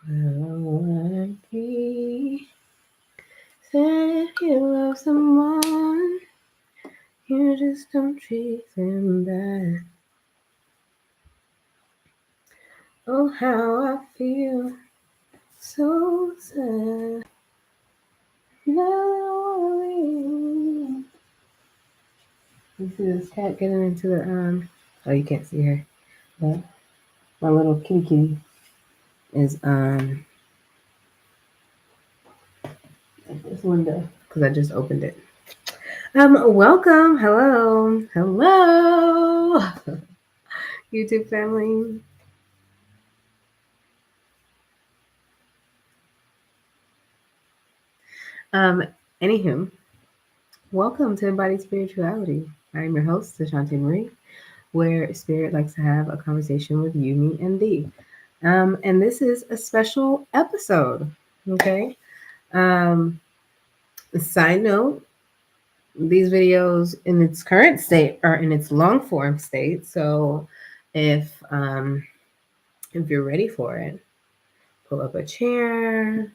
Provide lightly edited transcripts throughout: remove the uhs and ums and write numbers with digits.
Well, be said you love someone, you just don't treat them bad. Oh, how I feel so sad. No, you see this cat getting into the Oh, you can't see her, but my little kitty is at this window because I just opened it. Welcome, hello, YouTube family. Um, Anywho, welcome to Embodied Spirituality. I'm your host, Ashante Marie, where Spirit likes to have a conversation with you, me, and thee. And this is a special episode. Okay. Um, Side note: these videos in its current state are in its long form state. So, if you're ready for it, pull up a chair,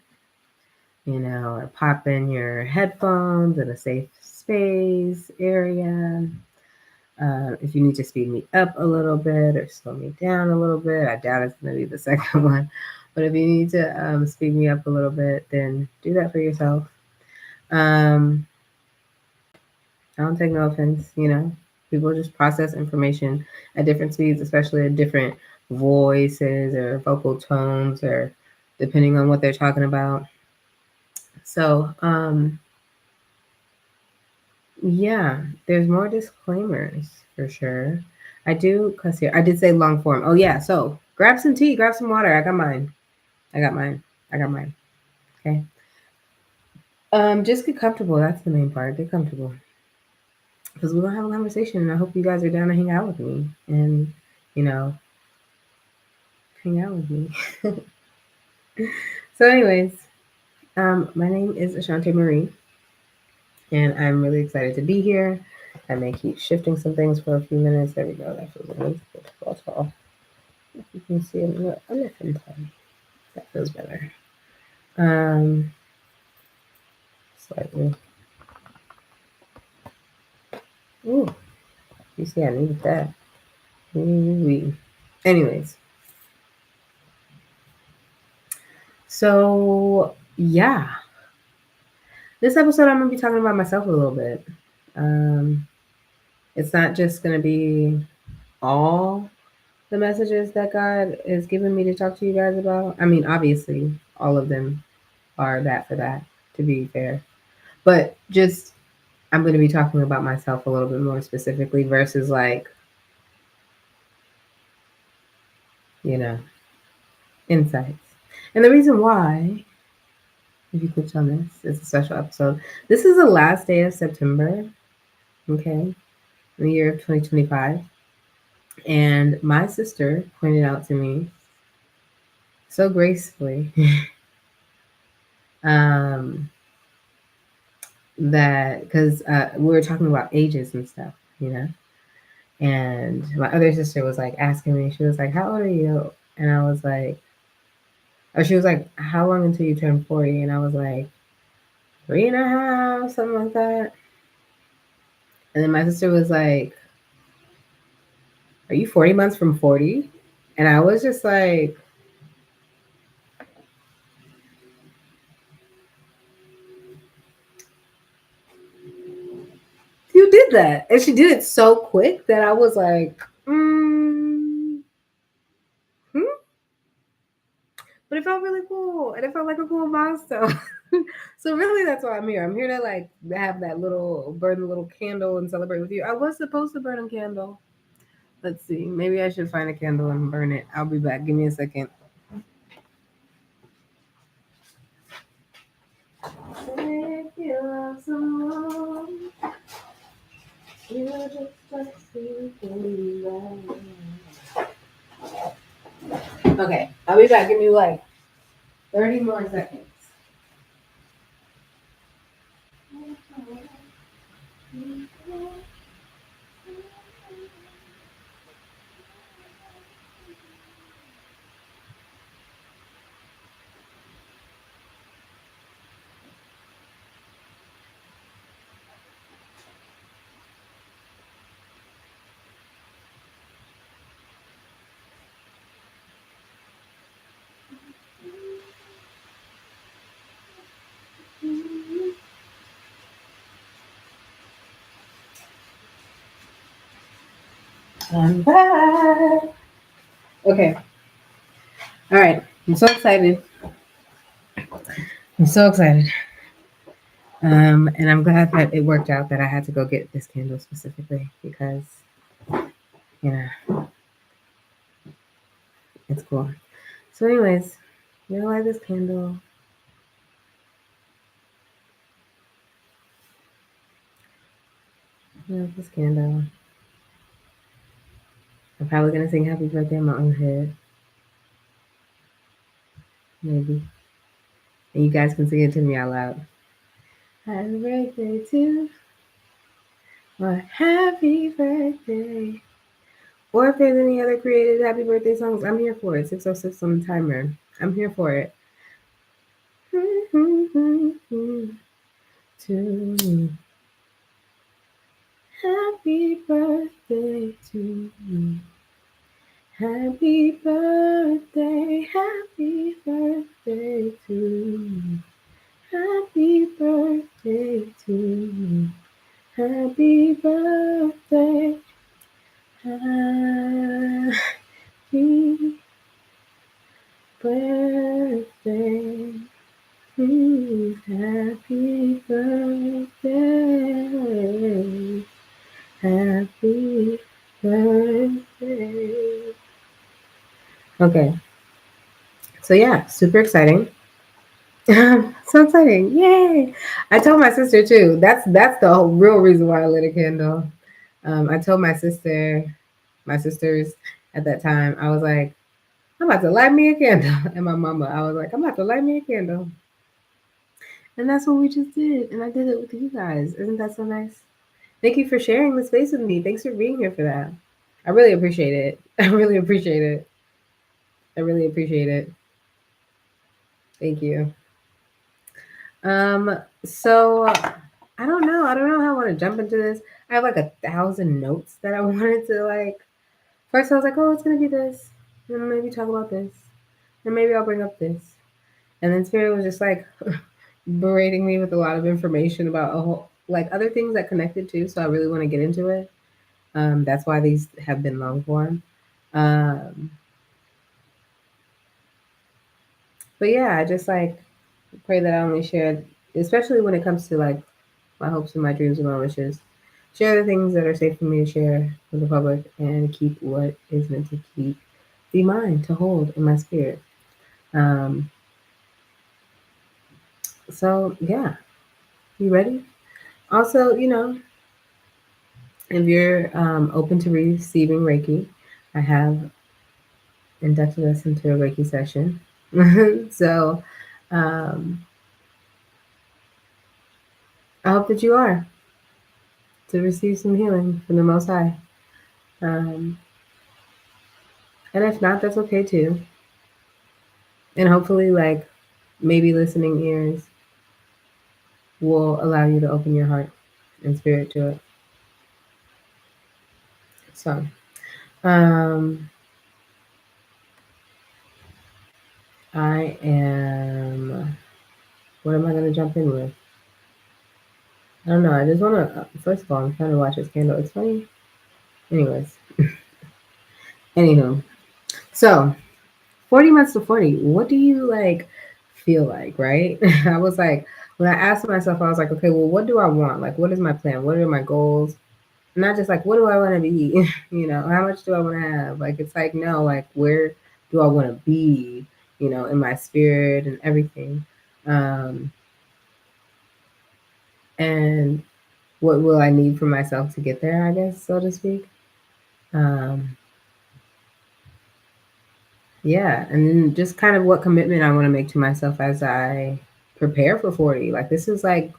or pop in your headphones in a safe space area. If you need to speed me up a little bit or slow me down a little bit, I doubt it's going to be the second one. But if you need to speed me up a little bit, then do that for yourself. Um, I don't take no offense, People just process information at different speeds, especially at different voices or vocal tones or depending on what they're talking about. So, yeah, there's more disclaimers for sure. I do cuss here. I did say long form. Oh yeah, so grab some tea, grab some water. I got mine. I got mine. I got mine. Okay. Just get comfortable. That's the main part. Get comfortable. Because we're gonna have a conversation and I hope you guys are down to hang out with me and, you know, hang out with me. So anyways, my name is Ashante Marie and I'm really excited to be here. I may keep shifting some things for a few minutes. There we go. That feels good. If you can see it, I'm not gonna tell you. That feels better. Um, Slightly. Ooh, you see, I needed that. Ooh-wee. Anyways, so yeah, this episode I'm gonna be talking about myself a little bit. Um, it's not just gonna be all the messages that God is giving me to talk to you guys about. I mean, obviously, all of them are that for that, to be fair. But just, I'm going to be talking about myself a little bit more specifically versus like, insights. And the reason why, if you clicked on this, it's a special episode. This is the last day of September, okay, in the year of 2025. And my sister pointed out to me so gracefully that because we were talking about ages and stuff, and my other sister was like asking me, she was like, "How old are you?" And I was like, or she was like, "How long until you turn 40?" And I was like, 3.5, something like that. And then my sister was like, "Are you 40 months from 40?" And I was just like, "You did that." And she did it so quick that I was like, But it felt really cool. And it felt like a cool milestone. So really that's why I'm here. I'm here to like have that burn the little candle and celebrate with you. I was supposed to burn a candle. Let's see. Maybe I should find a candle and burn it. I'll be back. Give me a second. If you love someone, you Okay, I'll be back. Give me like 30 more seconds. I'm back. Okay. All right. I'm so excited. I'm so excited. And I'm glad that it worked out that I had to go get this candle specifically because, you know, it's cool. So, anyways, you know, light this candle. Light this candle. I'm probably gonna sing happy birthday in my own head. Maybe. And you guys can sing it to me out loud. Happy birthday to, or happy birthday. Or if there's any other creative happy birthday songs, I'm here for it. 606 on the timer. I'm here for it. To me. Happy birthday to me. Happy birthday, happy birthday to me. Happy birthday to me. Happy birthday. Happy birthday. Happy birthday. Happy birthday. Okay. So yeah, super exciting. So exciting. Yay. I told my sister too. That's the whole real reason why I lit a candle. I told my sisters at that time, I was like, I'm about to light me a candle. And my mama, I was like, I'm about to light me a candle. And that's what we just did. And I did it with you guys. Isn't that so nice? Thank you for sharing the space with me. Thanks for being here for that. I really appreciate it. I really appreciate it. I really appreciate it. Thank you. So I don't know. I don't know how I want to jump into this. I have like 1,000 notes that I wanted to like. First, I was like, oh, it's gonna be this, and maybe talk about this, and maybe I'll bring up this. And then Spirit was just like berating me with a lot of information about a whole like other things that connected too. So I really want to get into it. That's why these have been long form. Um, but yeah, I just like pray that I only share, especially when it comes to like my hopes and my dreams and my wishes. Share the things that are safe for me to share with the public and keep what is meant to keep be mine to hold in my spirit. Um, so yeah, you ready? Also, you know, if you're open to receiving Reiki, I have inducted us into a Reiki session. So um, I hope that you are to receive some healing from the Most High. Um, and if not, that's okay too. And hopefully, like maybe listening ears will allow you to open your heart and spirit to it. So, um, I am. What am I going to jump in with? I don't know. I just want to. First of all, I'm trying to watch this candle. It's funny. Anyways, anywho. So, 40 months to 40. What do you like feel like, right? I was like, when I asked myself, I was like, okay, well, what do I want? Like, what is my plan? What are my goals? Not just like, what do I want to be? You know, how much do I want to have? Like, it's like, no, like, where do I want to be? You know, in my spirit and everything. Um, and what will I need for myself to get there, I guess, so to speak. Um, Yeah, and then just kind of what commitment I want to make to myself as I prepare for 40. Like this is like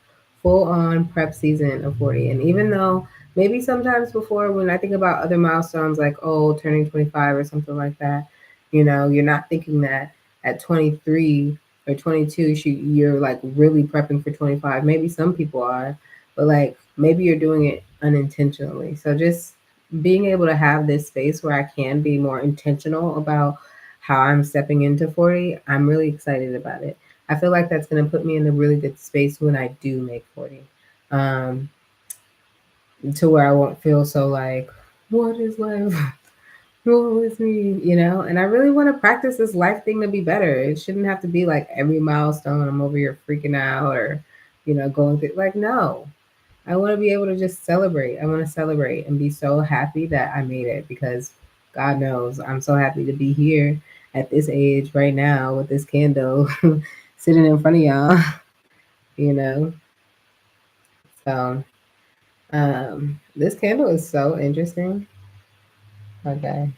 full on prep season of 40. And even though maybe sometimes before when I think about other milestones like oh turning 25 or something like that, you know, you're not thinking that at 23 or 22 you're like really prepping for 25. Maybe some people are, but like maybe you're doing it unintentionally. So just being able to have this space where I can be more intentional about how I'm stepping into 40, I'm really excited about it. I feel like that's going to put me in a really good space when I do make 40, um, to where I won't feel so like What is life? What is me? You know, and I really want to practice this life thing to be better. It shouldn't have to be like every milestone I'm over here freaking out or, going through. Like, no, I want to be able to just celebrate. I want to celebrate and be so happy that I made it because God knows I'm so happy to be here at this age right now with this candle sitting in front of y'all, you know. So, this candle is so interesting. Okay.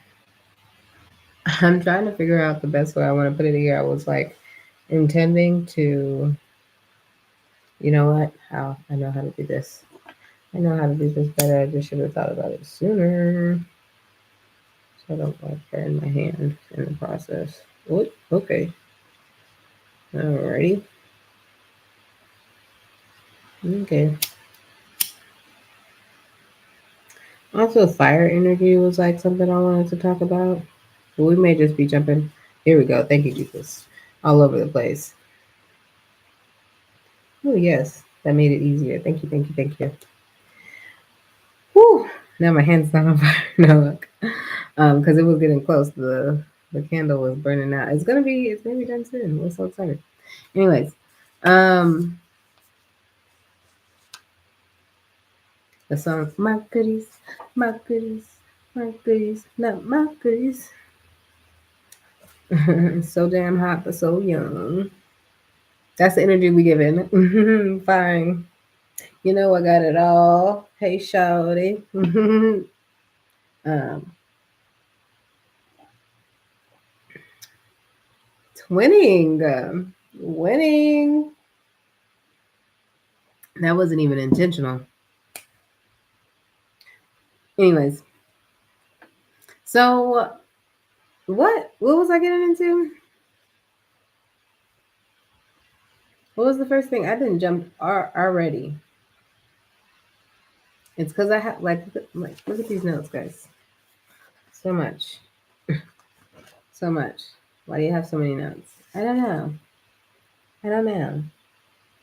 I'm trying to figure out the best way I want to put it here. I was like intending to, you know what? How I know how to do this. I know how to do this better. I just should have thought about it sooner. So I don't like burn my hand in the process. Oh, okay. Alrighty. Okay. Also, fire energy was like something I wanted to talk about. But we may just be jumping. Here we go. Thank you, Jesus. All over the place. Oh, yes. That made it easier. Thank you, thank you, thank you. Whew. Now my hand's not on fire. No, look. Because it was getting close. The candle was burning out. It's gonna be done soon. We're so excited. Anyways, um, the song My Goodies, My Goodies, My Goodies, not My Goodies. So damn hot but so young. That's the energy we give in. Fine. You know I got it all. Hey shawty. um Winning. Winning. That wasn't even intentional. Anyways, so what was I getting into? What was the first thing? I didn't jump already. It's because I have like look at these notes, guys. So much, so much. Why do you have so many notes? I don't know. I don't know.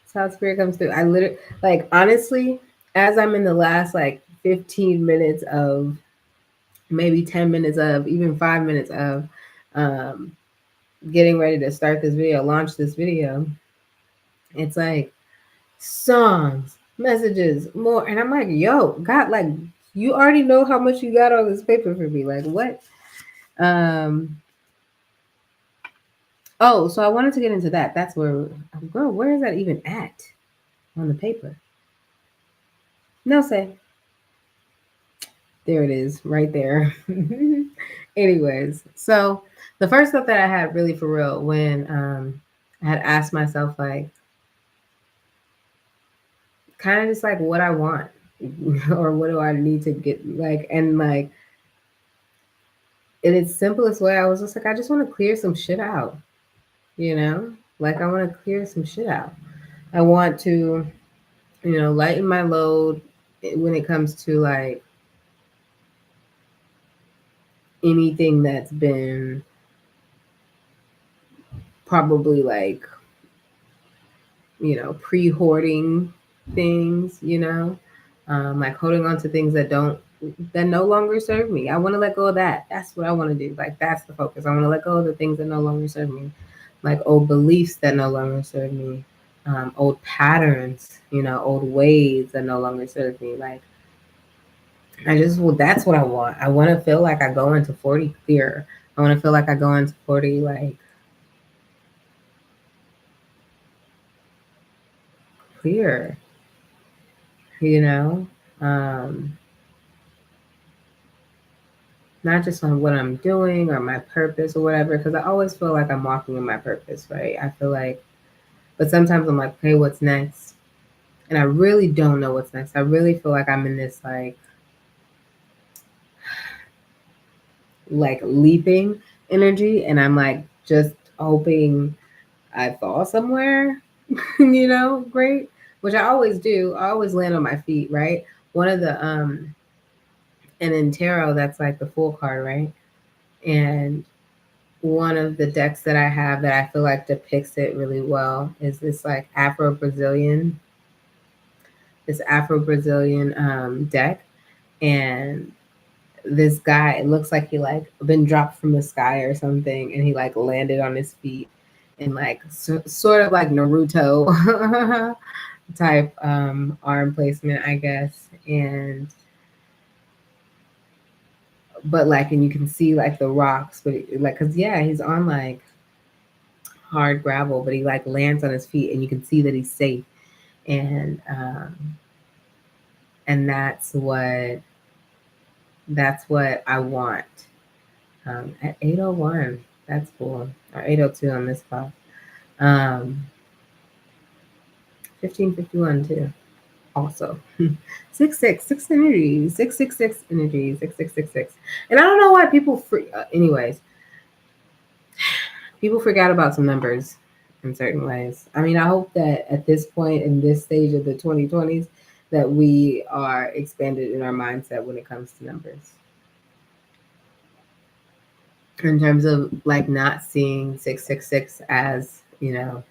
That's how spirit comes through. I literally like honestly, as I'm in the last like 15 minutes of maybe 10 minutes of even 5 minutes of um getting ready to start this video, launch this video, it's like songs, messages, more. And I'm like, yo, God, like, you already know how much you got on this paper for me. Like, what? Um, oh, so I wanted to get into that. That's girl, where is that even at on the paper? No, say. There it is, right there. Anyways, so the first thought that I had really for real when I had asked myself, like, kind of just like what I want or what do I need to get, like, and like, in its simplest way, I was just like, I just want to clear some shit out, you know? Like, I want to clear some shit out. I want to, lighten my load when it comes to like anything that's been probably like, pre hoarding things, like holding on to things that no longer serve me. I want to let go of that. That's what I want to do. Like, that's the focus. I want to let go of the things that no longer serve me, like old beliefs that no longer serve me, old patterns, old ways that no longer serve me. Like, that's what I want. I want to feel like I go into 40 clear. I want to feel like I go into 40 like clear, you know? Um, Not just on what I'm doing or my purpose or whatever, because I always feel like I'm walking in my purpose, right? I feel like, but sometimes I'm like, okay, what's next? And I really don't know what's next. I really feel like I'm in this like leaping energy, and I'm like just hoping I fall somewhere, great, which I always do. I always land on my feet, right? One of the and in tarot, that's like the Fool card, right? And one of the decks that I have that I feel like depicts it really well is this like Afro Brazilian deck, and this guy, it looks like he like been dropped from the sky or something, and he like landed on his feet in like sort of like Naruto type arm placement, I guess. And but like, and you can see like the rocks, but like, cause yeah, he's on like hard gravel, but he like lands on his feet, and you can see that he's safe. And and that's what I want. At 8:01, that's cool. Or 8:02 on this clock. 15:51 too. Also, 666 energy, 666 energy, 6666. And I don't know why people. Anyways, people forgot about some numbers in certain ways. I mean, I hope that at this point in this stage of the 2020s, that we are expanded in our mindset when it comes to numbers. In terms of like not seeing 666 as, the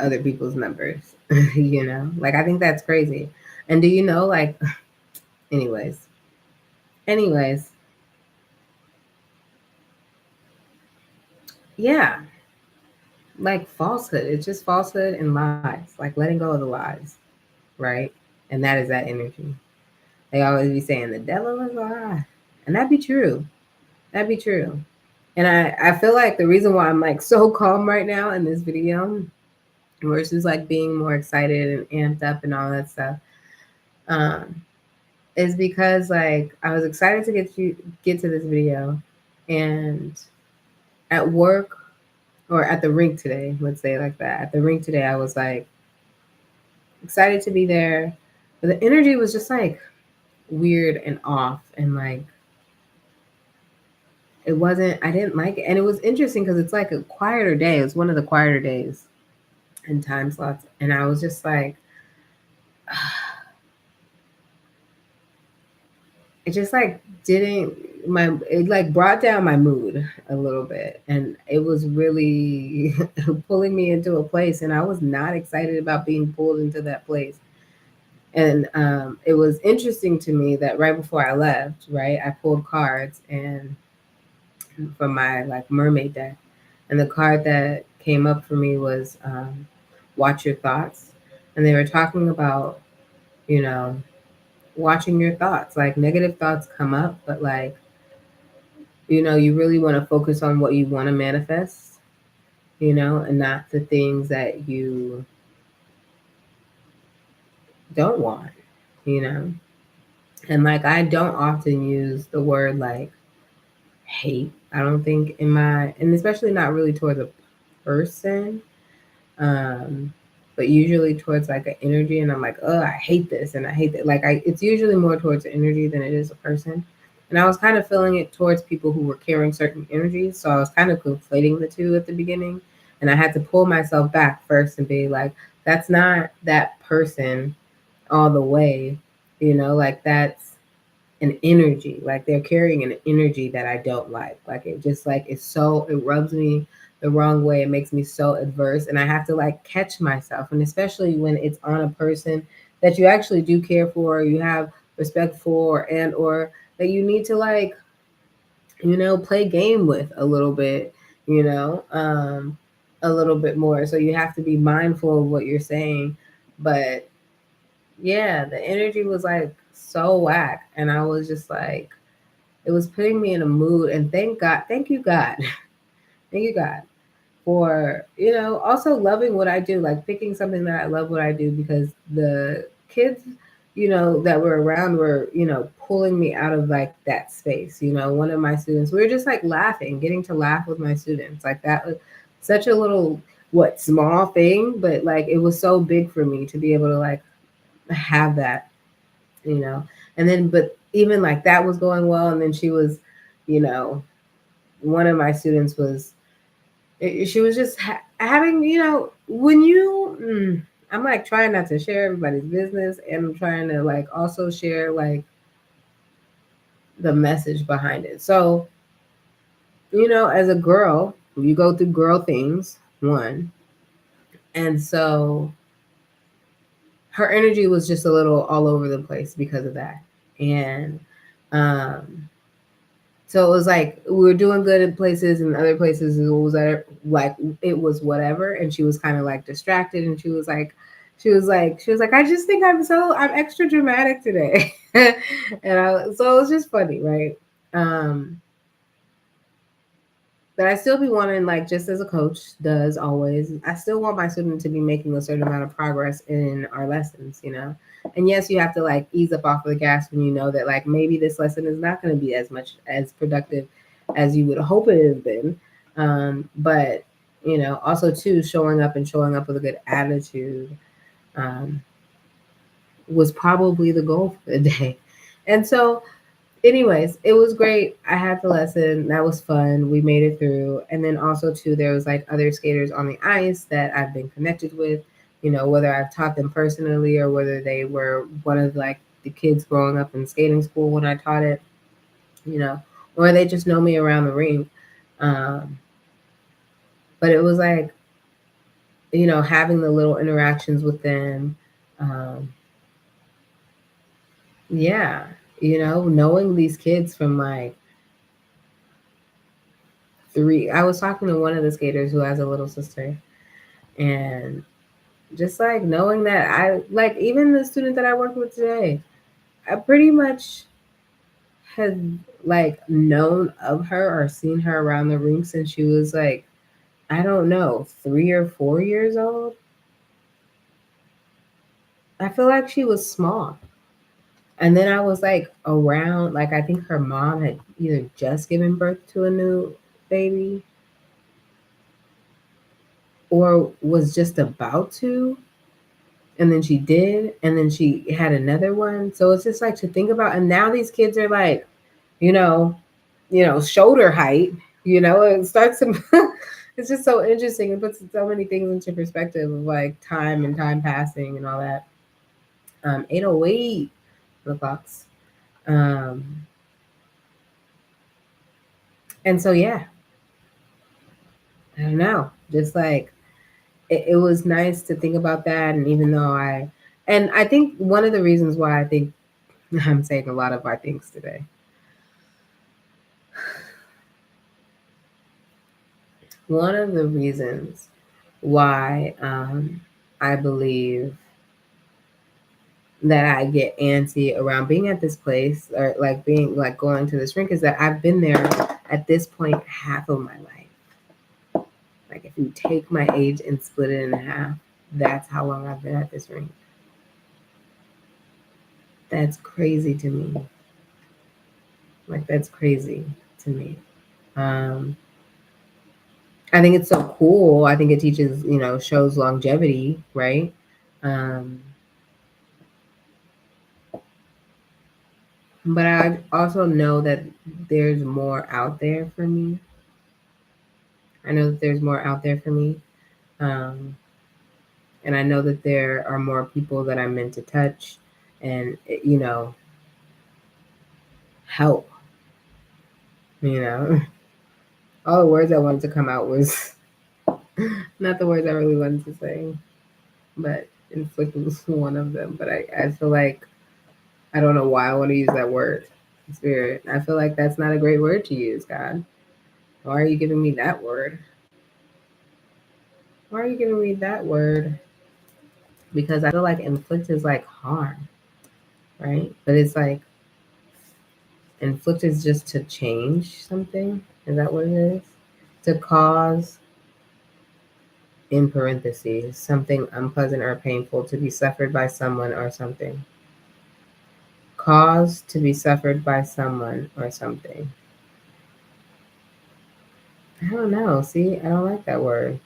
other people's numbers, like I think that's crazy. And do you know, like, anyways, yeah, like falsehood. It's just falsehood and lies, like letting go of the lies, right? And that is that energy. They always be saying the devil is a lie. And that'd be true. That'd be true. And I feel like the reason why I'm like so calm right now in this video versus like being more excited and amped up and all that stuff, um, is because like I was excited to get to this video, and at work or at the rink today, let's say it like that. At the rink today, I was like excited to be there, but the energy was just like weird and off, and like it wasn't. I didn't like it, and it was interesting because it's like a quieter day. It was one of the quieter days and time slots, and I was just like. It just like didn't my it like brought down my mood a little bit, and it was really pulling me into a place, and I was not excited about being pulled into that place. And it was interesting to me that right before I left, right, I pulled cards and from my like mermaid deck, and the card that came up for me was watch your thoughts. And they were talking about, you know watching your thoughts. Like negative thoughts come up, but like, you really want to focus on what you want to manifest, and not the things that you don't want, you know. And like, I don't often use the word like hate. I don't think and especially not really towards a person, um, but usually towards like an energy. And I'm like, oh, I hate this and I hate that. Like, it's usually more towards the energy than it is a person. And I was kind of feeling it towards people who were carrying certain energies. So I was kind of conflating the two at the beginning. And I had to pull myself back first and be like, that's not that person all the way, like that's an energy. Like they're carrying an energy that I don't like. Like it just like it rubs me the wrong way. It makes me so adverse, and I have to like catch myself. And especially when it's on a person that you actually do care for, you have respect for, and or that you need to like, play game with a little bit, a little bit more. So you have to be mindful of what you're saying. But yeah, the energy was like so whack. And I was just like, it was putting me in a mood. And thank you, God. Thank you, God, for, also loving what I do, like picking something that I love what I do, because the kids, that were around were, pulling me out of like that space. One of my students, we were just like laughing, getting to laugh with my students. Like that was such a little, small thing, but like it was so big for me to be able to like have that, and then but even like that was going well, and then she was, one of my students was, she was just having, when I'm like trying not to share everybody's business, and I'm trying to like also share like the message behind it. So, as a girl, you go through girl things, one, and so her energy was just a little all over the place because of that. And Um, so it was like we were doing good in places, and other places it was like it was whatever. And she was kind of like distracted, and she was like, I just think I'm extra dramatic today, so it was just funny, right? Um, but I still be wanting, like, just as a coach does always, I still want my student to be making a certain amount of progress in our lessons, you know? And yes, you have to like ease up off of the gas when you know that like maybe this lesson is not going to be as much as productive as you would hope it has been. But, you know, also too, showing up with a good attitude um, was probably the goal for the day. And so anyways, it was great. I had the lesson. That was fun. We made it through. And then also too, there was like other skaters on the ice that I've been connected with, you know, whether I've taught them personally or whether they were one of like the kids growing up in skating school when I taught it, you know, or they just know me around the ring. Um, but it was like, you know, having the little interactions with them. Um, yeah, you know, knowing these kids from like I was talking to one of the skaters who has a little sister, and just like knowing that I like even the student that I work with today, I pretty much had like known of her or seen her around the rink since she was like, I don't know, 3 or 4 years old. I feel like she was small. And then I was like around, like, I think her mom had either just given birth to a new baby or was just about to. And then she did, and then she had another one. So it's just like to think about, and now these kids are like, you know, shoulder height. You know, it starts to. It's just so interesting. It puts so many things into perspective of like time and time passing and all that. 8:08 the clocks. Um, and so yeah, I don't know. Just like it was nice to think about that, and even though and I think one of the reasons why I think I'm saying a lot of our things today. One of the reasons why I believe that I get antsy around being at this place or like being like going to this rink is that I've been there at this point half of my life. Like if you take my age and split it in half, that's how long I've been at this rink. That's crazy to me. Like that's crazy to me. Um, I think it's so cool. I think it teaches, shows longevity, right? Um, but I also know that there's more out there for me. I know that there's more out there for me. Um, and I know that there are more people that I'm meant to touch and, help. You know, all the words I wanted to come out was not the words I really wanted to say, but inflicting was one of them. But I feel like I don't know why I want to use that word, spirit. I feel like that's not a great word to use, God. Why are you giving me that word? Why are you giving me that word? Because I feel like inflict is like harm, right? But it's like inflict is just to change something. Is that what it is? To cause, in parentheses, something unpleasant or painful to be suffered by someone or something. Cause to be suffered by someone or something. I don't know. See, I don't like that word.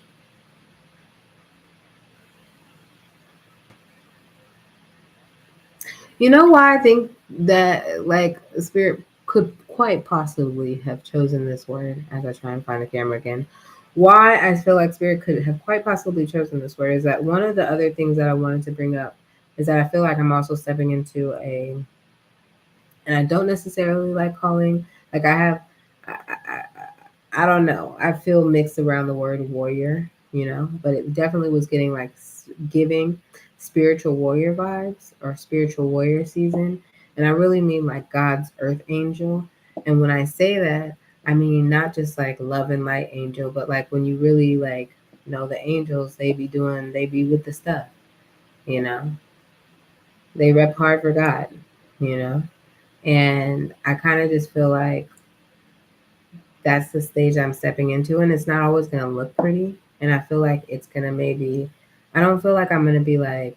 You know why I think that like Spirit could quite possibly have chosen this word as I try and find the camera again. Why I feel like Spirit could have quite possibly chosen this word is that one of the other things that I wanted to bring up is that I feel like I'm also stepping into and I don't necessarily like calling, like I have, I, I, I don't know. I feel mixed around the word warrior, but it definitely was getting like giving spiritual warrior vibes or spiritual warrior season. And I really mean like God's earth angel. And when I say that, I mean not just like love and light angel, but like when you really like know the angels, they be with the stuff, you know. They rep hard for God, you know. And I kind of just feel like that's the stage I'm stepping into, and it's not always gonna look pretty. And I feel like it's gonna maybe, I don't feel like I'm gonna be like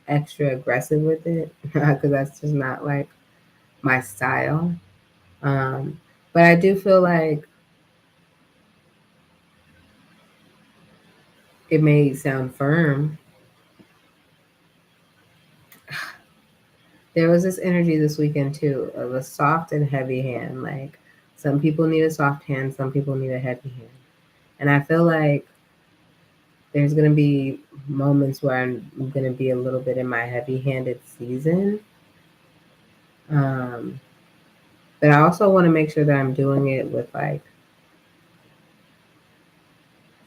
extra aggressive with it because that's just not like my style. Um, but I do feel like it may sound firm. There was this energy this weekend too of a soft and heavy hand. Like some people need a soft hand, some people need a heavy hand. And I feel like there's gonna be moments where I'm gonna be a little bit in my heavy-handed season. Um, but I also want to make sure that I'm doing it with like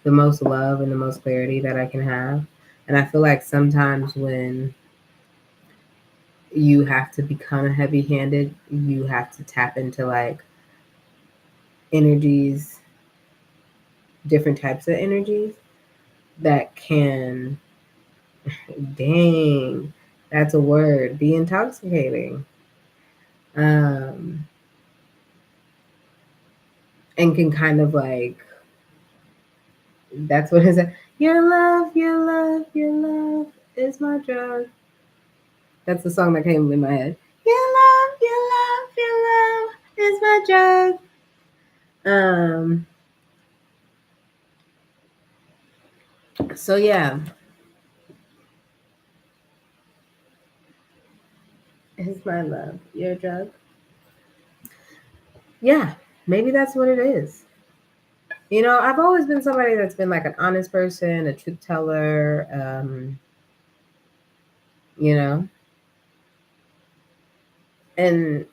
the most love and the most clarity that I can have. And I feel like sometimes when you have to become heavy handed, you have to tap into like energies, different types of energies that can, dang, that's a word, be intoxicating. Um, and can kind of like, that's what it is. Your love, your love, your love is my drug. That's the song that came in my head. Your love, your love, your love is my drug. Um, so yeah, it's my love, your drug. Yeah, maybe that's what it is. You know, I've always been somebody that's been like an honest person, a truth teller, you know, and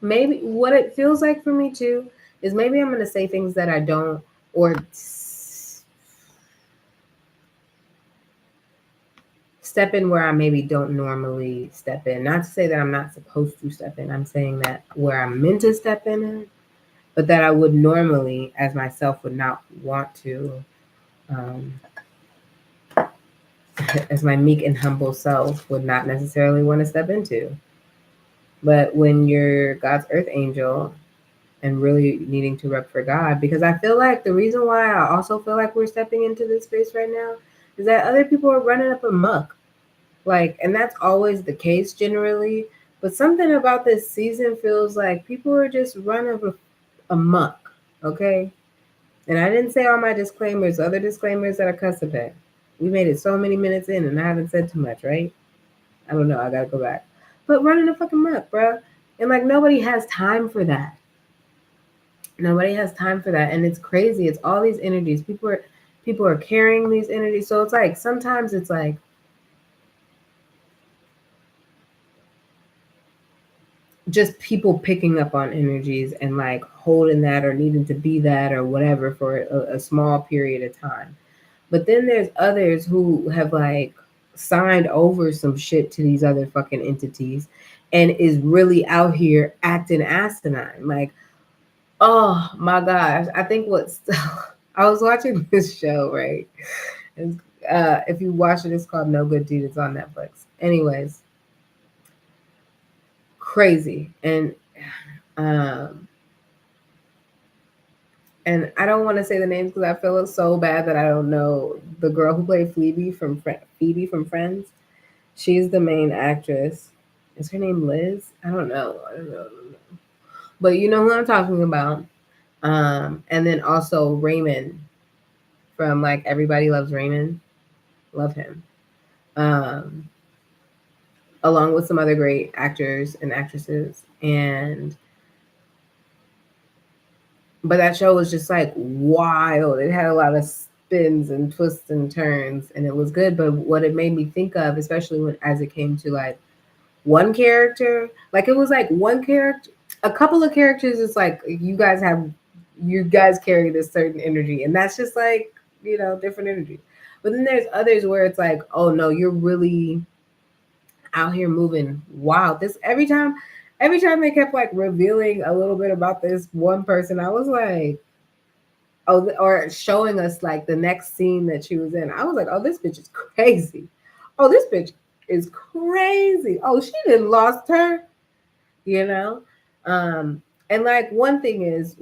maybe what it feels like for me too is maybe I'm going to say things that I don't, or step in where I maybe don't normally step in. Not to say that I'm not supposed to step in. I'm saying that where I'm meant to step in, but that I would normally, as myself, would not want to, um, as my meek and humble self, would not necessarily want to step into. But when you're God's earth angel and really needing to rep for God, because I feel like the reason why I also feel like we're stepping into this space right now is that other people are running up amok. Like, and that's always the case generally. But something about this season feels like people are just running amok. Okay. And I didn't say all my disclaimers, other disclaimers that are custom at. We made it so many minutes in and I haven't said too much, right? I don't know. I gotta go back. But running a fucking muck, bro. And like nobody has time for that. Nobody has time for that. And it's crazy. It's all these energies. People are carrying these energies. So it's like sometimes it's like just people picking up on energies and like holding that or needing to be that or whatever for a small period of time. But then there's others who have like signed over some shit to these other fucking entities and is really out here acting asinine. Like, oh my gosh. I think what's I was watching this show, right? And, if you watch it, it's called No Good Deed. It's on Netflix. Anyways, crazy. Um, and I don't want to say the names because I feel so bad that I don't know the girl who played Phoebe from Friends. She's the main actress. Is her name Liz? I don't know. I don't know. But you know who I'm talking about. And then also Raymond from like Everybody Loves Raymond. Love him. Um, along with some other great actors and actresses. But that show was just like wild. It had a lot of spins and twists and turns, and it was good. But what it made me think of, especially when as it came to like one character, like it was like one character, a couple of characters. It's like you guys have you guys carry this certain energy, and that's just like, different energy. But then there's others where it's like, oh no, you're really out here moving wild. This every time they kept like revealing a little bit about this one person, I was like, oh, or showing us like the next scene that she was in. I was like, oh, this bitch is crazy. Oh, this bitch is crazy. Oh, she didn't lost her, you know? And like one thing is,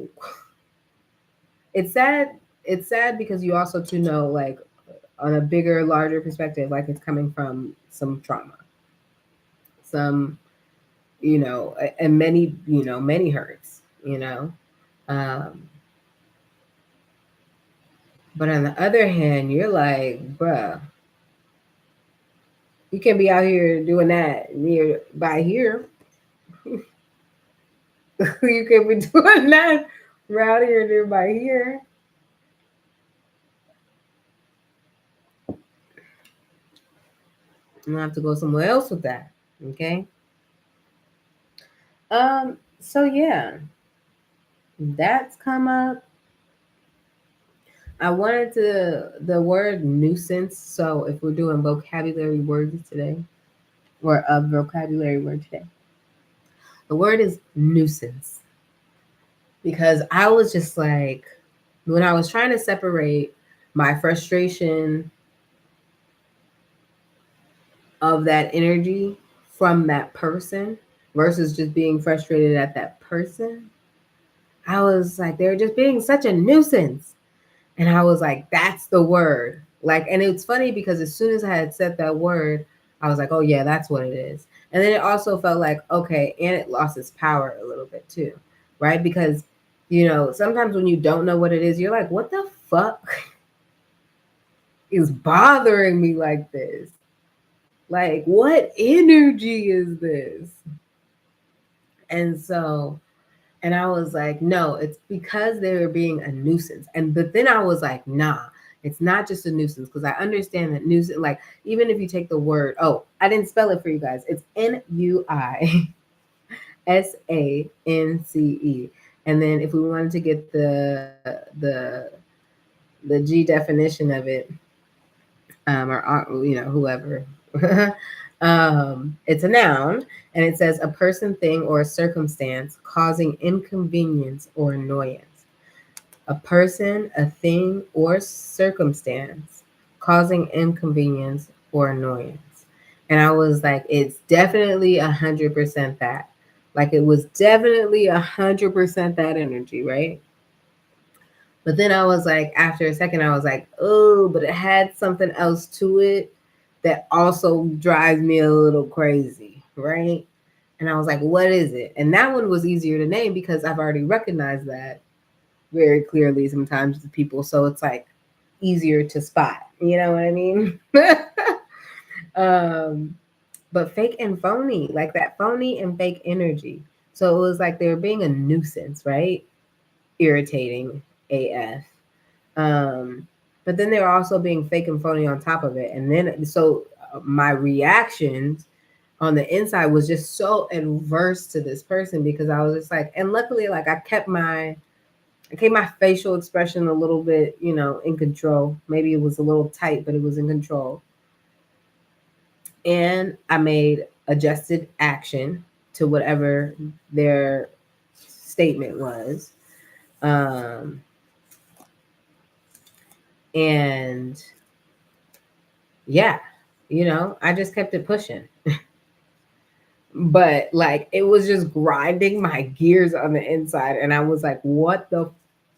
it's sad. It's sad because you also to know like on a bigger, larger perspective, like it's coming from some trauma, some, and many hurts, Um, but on the other hand, you're like, bruh, you can't be out here doing that nearby here. You can't be doing that around here nearby here. I'm gonna have to go somewhere else with that. Okay. So yeah, that's come up. I wanted the word nuisance. So if we're doing vocabulary words today, or a vocabulary word today, the word is nuisance. Because I was just like, when I was trying to separate my frustration of that energy from that person versus just being frustrated at that person, I was like, they were just being such a nuisance. And I was like, that's the word. Like, and it's funny because as soon as I had said that word, I was like, oh yeah, that's what it is. And then it also felt like, okay, and it lost its power a little bit too, right? Because, sometimes when you don't know what it is, you're like, what the fuck is bothering me like this? Like, what energy is this? And I was like, no, it's because they were being a nuisance. But then I was like, nah, it's not just a nuisance, because I understand that nuisance, like, even if you take the word, oh, I didn't spell it for you guys. It's Nuisance. And then if we wanted to get the G definition of it, or whoever. It's a noun, and it says a person, thing, or a circumstance causing inconvenience or annoyance. A person, a thing, or circumstance causing inconvenience or annoyance. And I was like, it's definitely 100% that. Like, it was definitely 100% that energy, right? But then I was like, after a second, I was like, oh, but it had something else to it that also drives me a little crazy, right? And I was like, what is it? And that one was easier to name because I've already recognized that very clearly sometimes to people. So it's like easier to spot. You know what I mean? But fake and phony, like that phony and fake energy. So it was like they were being a nuisance, right? Irritating AF. But then they were also being fake and phony on top of it. And then, so my reactions on the inside was just so adverse to this person because I was just like, and luckily, like I kept my facial expression a little bit, in control. Maybe it was a little tight, but it was in control. And I made adjusted action to whatever their statement was. And yeah, I just kept it pushing. But like it was just grinding my gears on the inside. And I was like, what the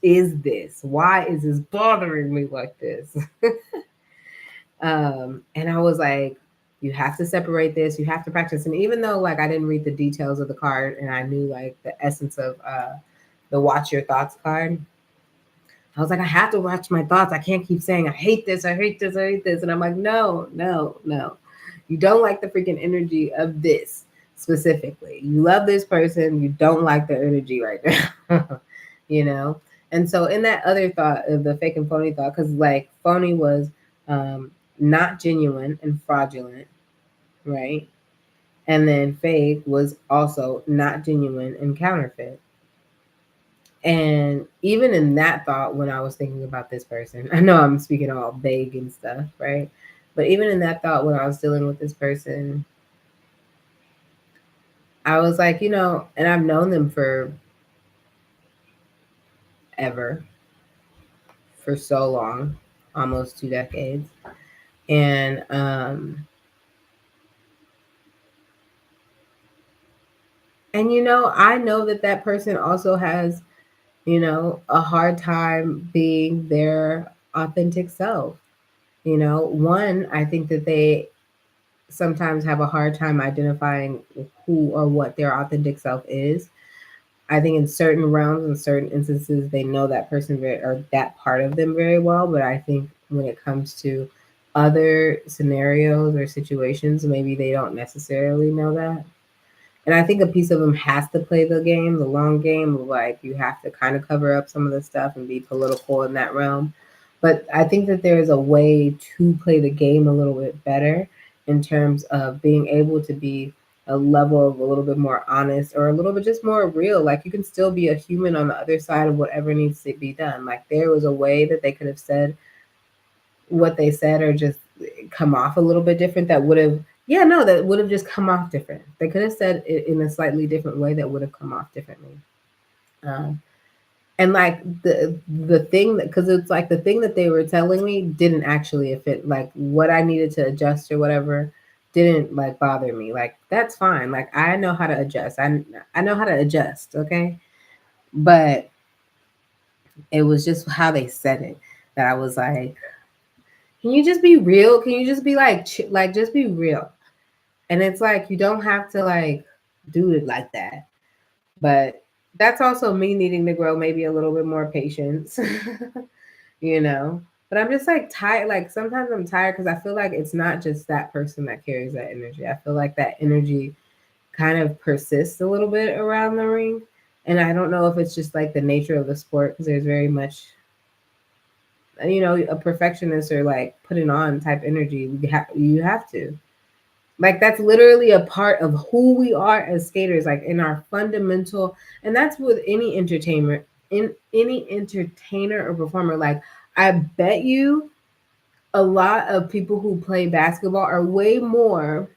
is this? Why is this bothering me like this? And I was like, you have to separate this, you have to practice. And even though like I didn't read the details of the card and I knew like the essence of the watch your thoughts card, I was like, I have to watch my thoughts. I can't keep saying I hate this, I hate this, I hate this. And I'm like, no. You don't like the freaking energy of this specifically. You love this person, you don't like their energy right now. And so in that other thought of the fake and phony thought, because like phony was not genuine and fraudulent, right? And then fake was also not genuine and counterfeit. And even in that thought, when I was thinking about this person, I know I'm speaking all vague and stuff, right? But even in that thought, when I was dealing with this person, I was like, and I've known them for ever, for so long, almost 2 decades. And I know that that person also has, a hard time being their authentic self. One, I think that they sometimes have a hard time identifying who or what their authentic self is. I think in certain realms and certain instances, they know that person or that part of them very well. But I think when it comes to other scenarios or situations, maybe they don't necessarily know that. And I think a piece of them has to play the game, the long game of like you have to kind of cover up some of the stuff and be political in that realm. But I think that there is a way to play the game a little bit better in terms of being able to be a level of a little bit more honest or a little bit just more real. Like you can still be a human on the other side of whatever needs to be done. Like there was a way that they could have said what they said or just come off a little bit different that would have that would have just come off different. They could have said it in a slightly different way that would have come off differently. And like the thing that, because it's like the thing that they were telling me didn't actually fit, like what I needed to adjust or whatever didn't like bother me. Like that's fine. Like I know how to adjust. I know how to adjust, okay? But it was just how they said it that I was like, can you just be real? Can you just be like just be real? And it's like you don't have to like do it like that. But that's also me needing to grow maybe a little bit more patience, you know. But I'm just like tired. Like sometimes I'm tired because I feel like it's not just that person that carries that energy. I feel like that energy kind of persists a little bit around the ring. And I don't know if it's just like the nature of the sport because there's very much, a perfectionist or like putting on type energy. You have to. Like that's literally a part of who we are as skaters, like in our fundamental, and that's with any entertainer, in any entertainer or performer. Like I bet you a lot of people who play basketball are way more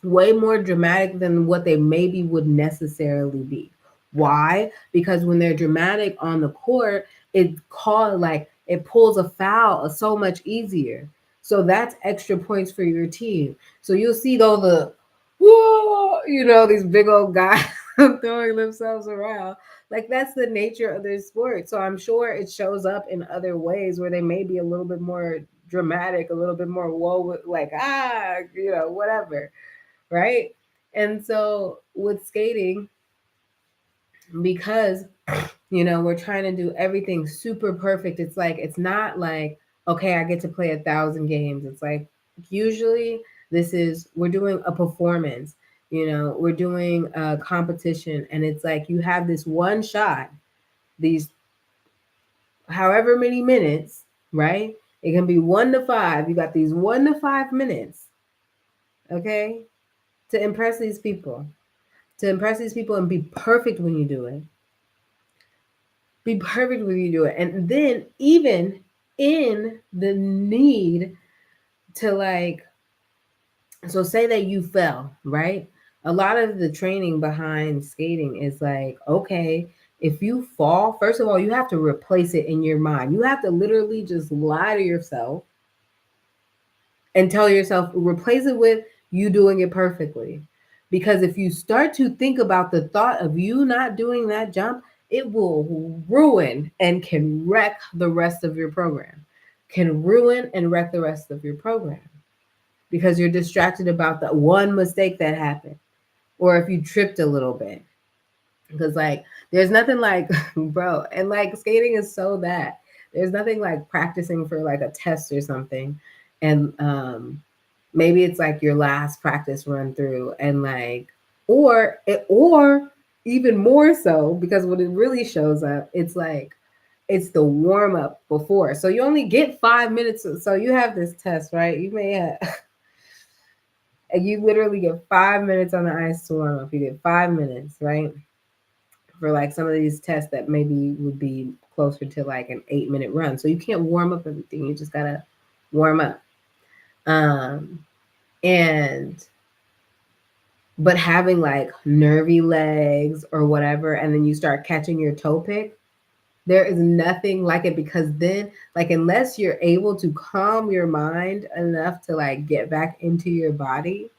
dramatic than what they maybe would necessarily be. Why? Because when they're dramatic on the court, it pulls a foul so much easier. So that's extra points for your team. So you'll see though whoa, these big old guys throwing themselves around. Like that's the nature of their sport. So I'm sure it shows up in other ways where they may be a little bit more dramatic, a little bit more whoa, like whatever, right? And so with skating, because we're trying to do everything super perfect, it's not like, okay, I get to play 1,000 games. It's like usually we're doing a performance, we're doing a competition, and it's like you have this one shot, these however many minutes, right? It can be 1 to 5. You got these 1 to 5 minutes, okay, to impress these people. And be perfect when you do it. Be perfect when you do it. And then even in the need to like, so say that you fell, right? A lot of the training behind skating is like, okay, if you fall, first of all, you have to replace it in your mind. You have to literally just lie to yourself and tell yourself, replace it with you doing it perfectly. Because if you start to think about the thought of you not doing that jump, it will ruin and can wreck the rest of your program. Can ruin and wreck the rest of your program because you're distracted about the one mistake that happened, or if you tripped a little bit. Because like there's nothing like bro, and like skating is so that there's nothing like practicing for like a test or something, and maybe it's like your last practice run through, and like or even more so, because when it really shows up, it's like it's the warm up before. So you only get 5 minutes. So you have this test, right? You may have and you literally get 5 minutes on the ice to warm up. You get 5 minutes, right? for like some of these tests that maybe would be closer to like an 8-minute run. So you can't warm up everything. You just gotta warm up. And but having like nervy legs or whatever, and then you start catching your toe pick, there is nothing like it, because then, like, unless you're able to calm your mind enough to like get back into your body,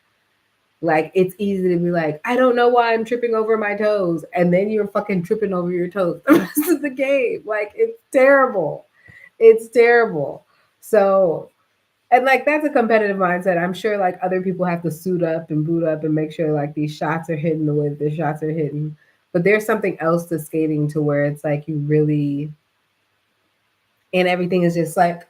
like it's easy to be like, I don't know why I'm tripping over my toes, and then you're fucking tripping over your toes the rest of the game. Like it's terrible. It's terrible. So, and like that's a competitive mindset. I'm sure like other people have to suit up and boot up and make sure like these shots are hitting the way the shots are hitting. But there's something else to skating to where it's like you really, and everything is just like,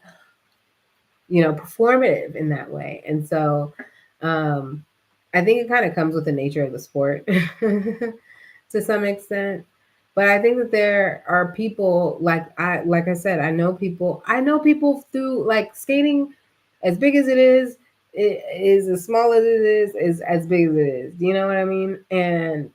performative in that way. And so um I think it kind of comes with the nature of the sport to some extent. But I think that there are people like I said, I know people through like skating, as big as it is as small as it is as big as it is. You know what I mean? And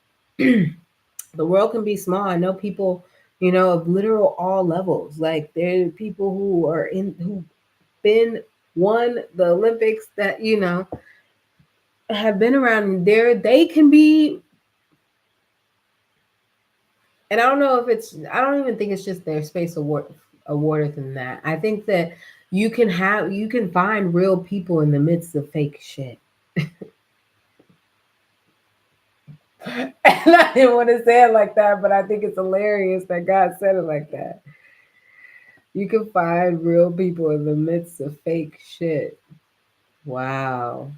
the world can be small. I know people, of literal all levels. Like there are people who been won the Olympics that, have been around there. They can be, and I don't even think it's just their space awarded than that. I think that you can find real people in the midst of fake shit. And I didn't want to say it like that, but I think it's hilarious that God said it like that. You can find real people in the midst of fake shit. Wow.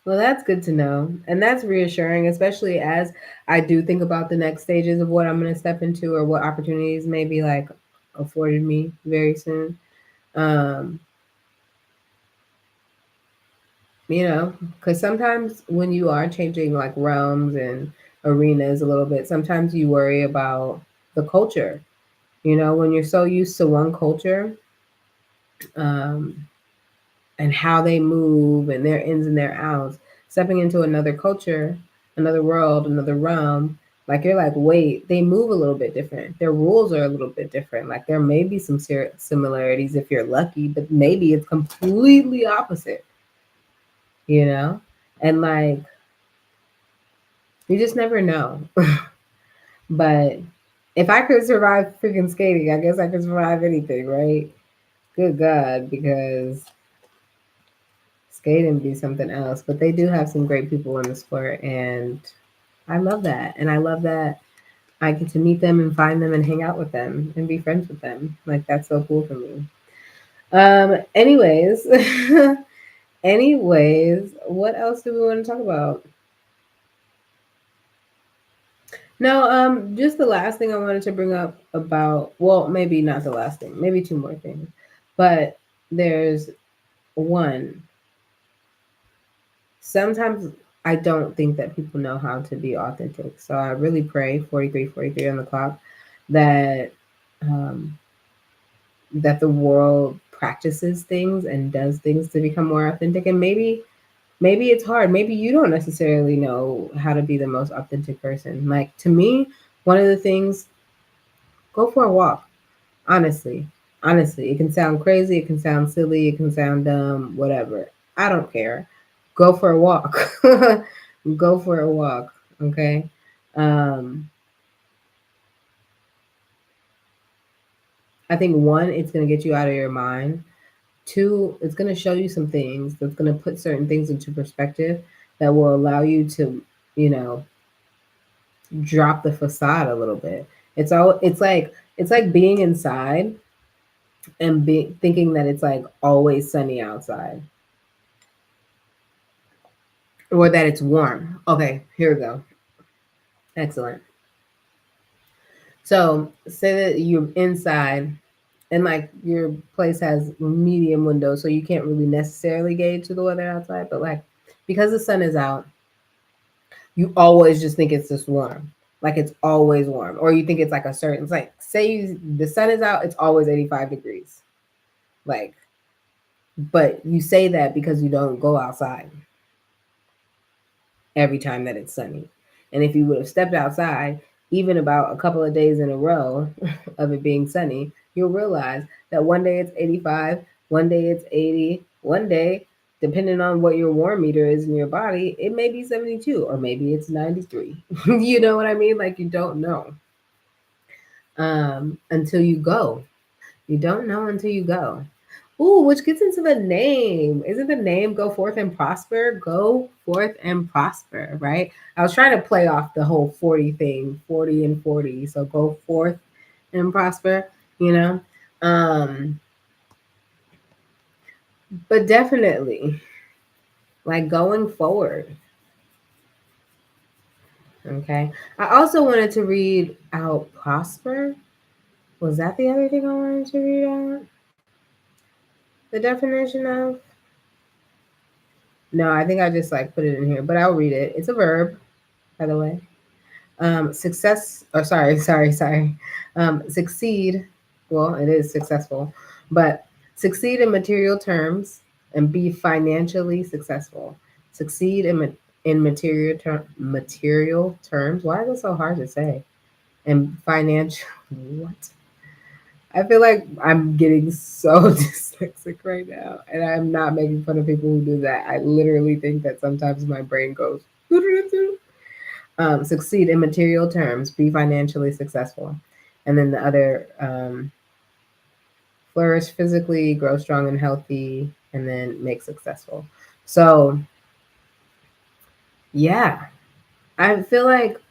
Well, that's good to know. And that's reassuring, especially as I do think about the next stages of what I'm going to step into or what opportunities may be like afforded me very soon. Um, because sometimes when you are changing like realms and arenas a little bit, sometimes you worry about the culture. When you're so used to one culture, um, and how they move and their ins and their outs, stepping into another culture, another world, another realm, like you're like, wait, they move a little bit different. Their rules are a little bit different. Like there may be some similarities if you're lucky, but maybe it's completely opposite, you know? And like, you just never know. But if I could survive freaking skating, I guess I could survive anything, right? Good God, because skating be something else. But they do have some great people in the sport, and I love that. And I love that I get to meet them and find them and hang out with them and be friends with them. Like that's so cool for me. Anyways, anyways, what else do we want to talk about? No, just the last thing I wanted to bring up about, well, maybe not the last thing, maybe two more things. But there's one. Sometimes I don't think that people know how to be authentic. So I really pray 43 on the clock that um, that the world practices things and does things to become more authentic. And maybe it's hard. Maybe you don't necessarily know how to be the most authentic person. Like to me, one of the things, go for a walk. Honestly, honestly, it can sound crazy, it can sound silly, it can sound dumb, whatever. I don't care. Go for a walk. Go for a walk. Okay. Um, I think one, it's gonna get you out of your mind. Two, it's gonna show you some things that's gonna put certain things into perspective that will allow you to, you know, drop the facade a little bit. It's like being inside and thinking that it's like always sunny outside or that it's warm. Okay, here we go. Excellent. So say that you're inside and like your place has medium windows, so you can't really necessarily gauge the weather outside, but like because the sun is out, you always just think it's just warm. Like it's always warm. Or you think it's like a certain, it's like the sun is out, it's always 85 degrees. Like, but you say that because you don't go outside every time that it's sunny. And if you would have stepped outside, even about a couple of days in a row of it being sunny, you'll realize that one day it's 85, one day it's 80, one day, depending on what your warm meter is in your body, it may be 72 or maybe it's 93. You know what I mean? Like, you don't know until you go. You don't know until you go. Ooh, which gets into the name. Isn't the name Go Forth and Prosper? Go forth and prosper, right? I was trying to play off the whole 40 thing, 40 and 40. So go forth and prosper, you know? Um, but definitely, like going forward. Okay. I also wanted to read out prosper. Was that the other thing I wanted to read out? The definition of? No, I think I just like put it in here, but I'll read it. It's a verb, by the way. Success, or sorry. Succeed, well, it is successful, but succeed in material terms and be financially successful. Succeed in material terms. Why is it so hard to say? And financial, what? I feel like I'm getting so dyslexic right now, and I'm not making fun of people who do that. I literally think that sometimes my brain goes. Succeed in material terms, be financially successful. And then the other, flourish physically, grow strong and healthy, and then make successful. So, yeah, I feel like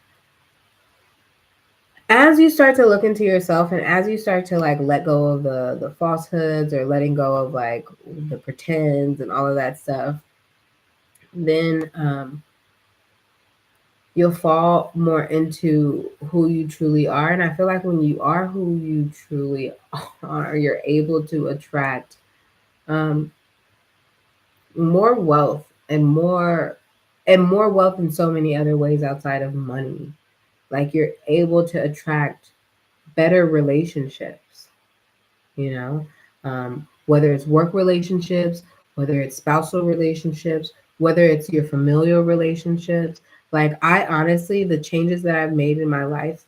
as you start to look into yourself and as you start to like let go of the falsehoods or letting go of like the pretends and all of that stuff, then you'll fall more into who you truly are. And I feel like when you are who you truly are, you're able to attract um, more wealth and more wealth in so many other ways outside of money. Like you're able to attract better relationships, you know, whether it's work relationships, whether it's spousal relationships, whether it's your familial relationships. Like, I honestly, the changes that I've made in my life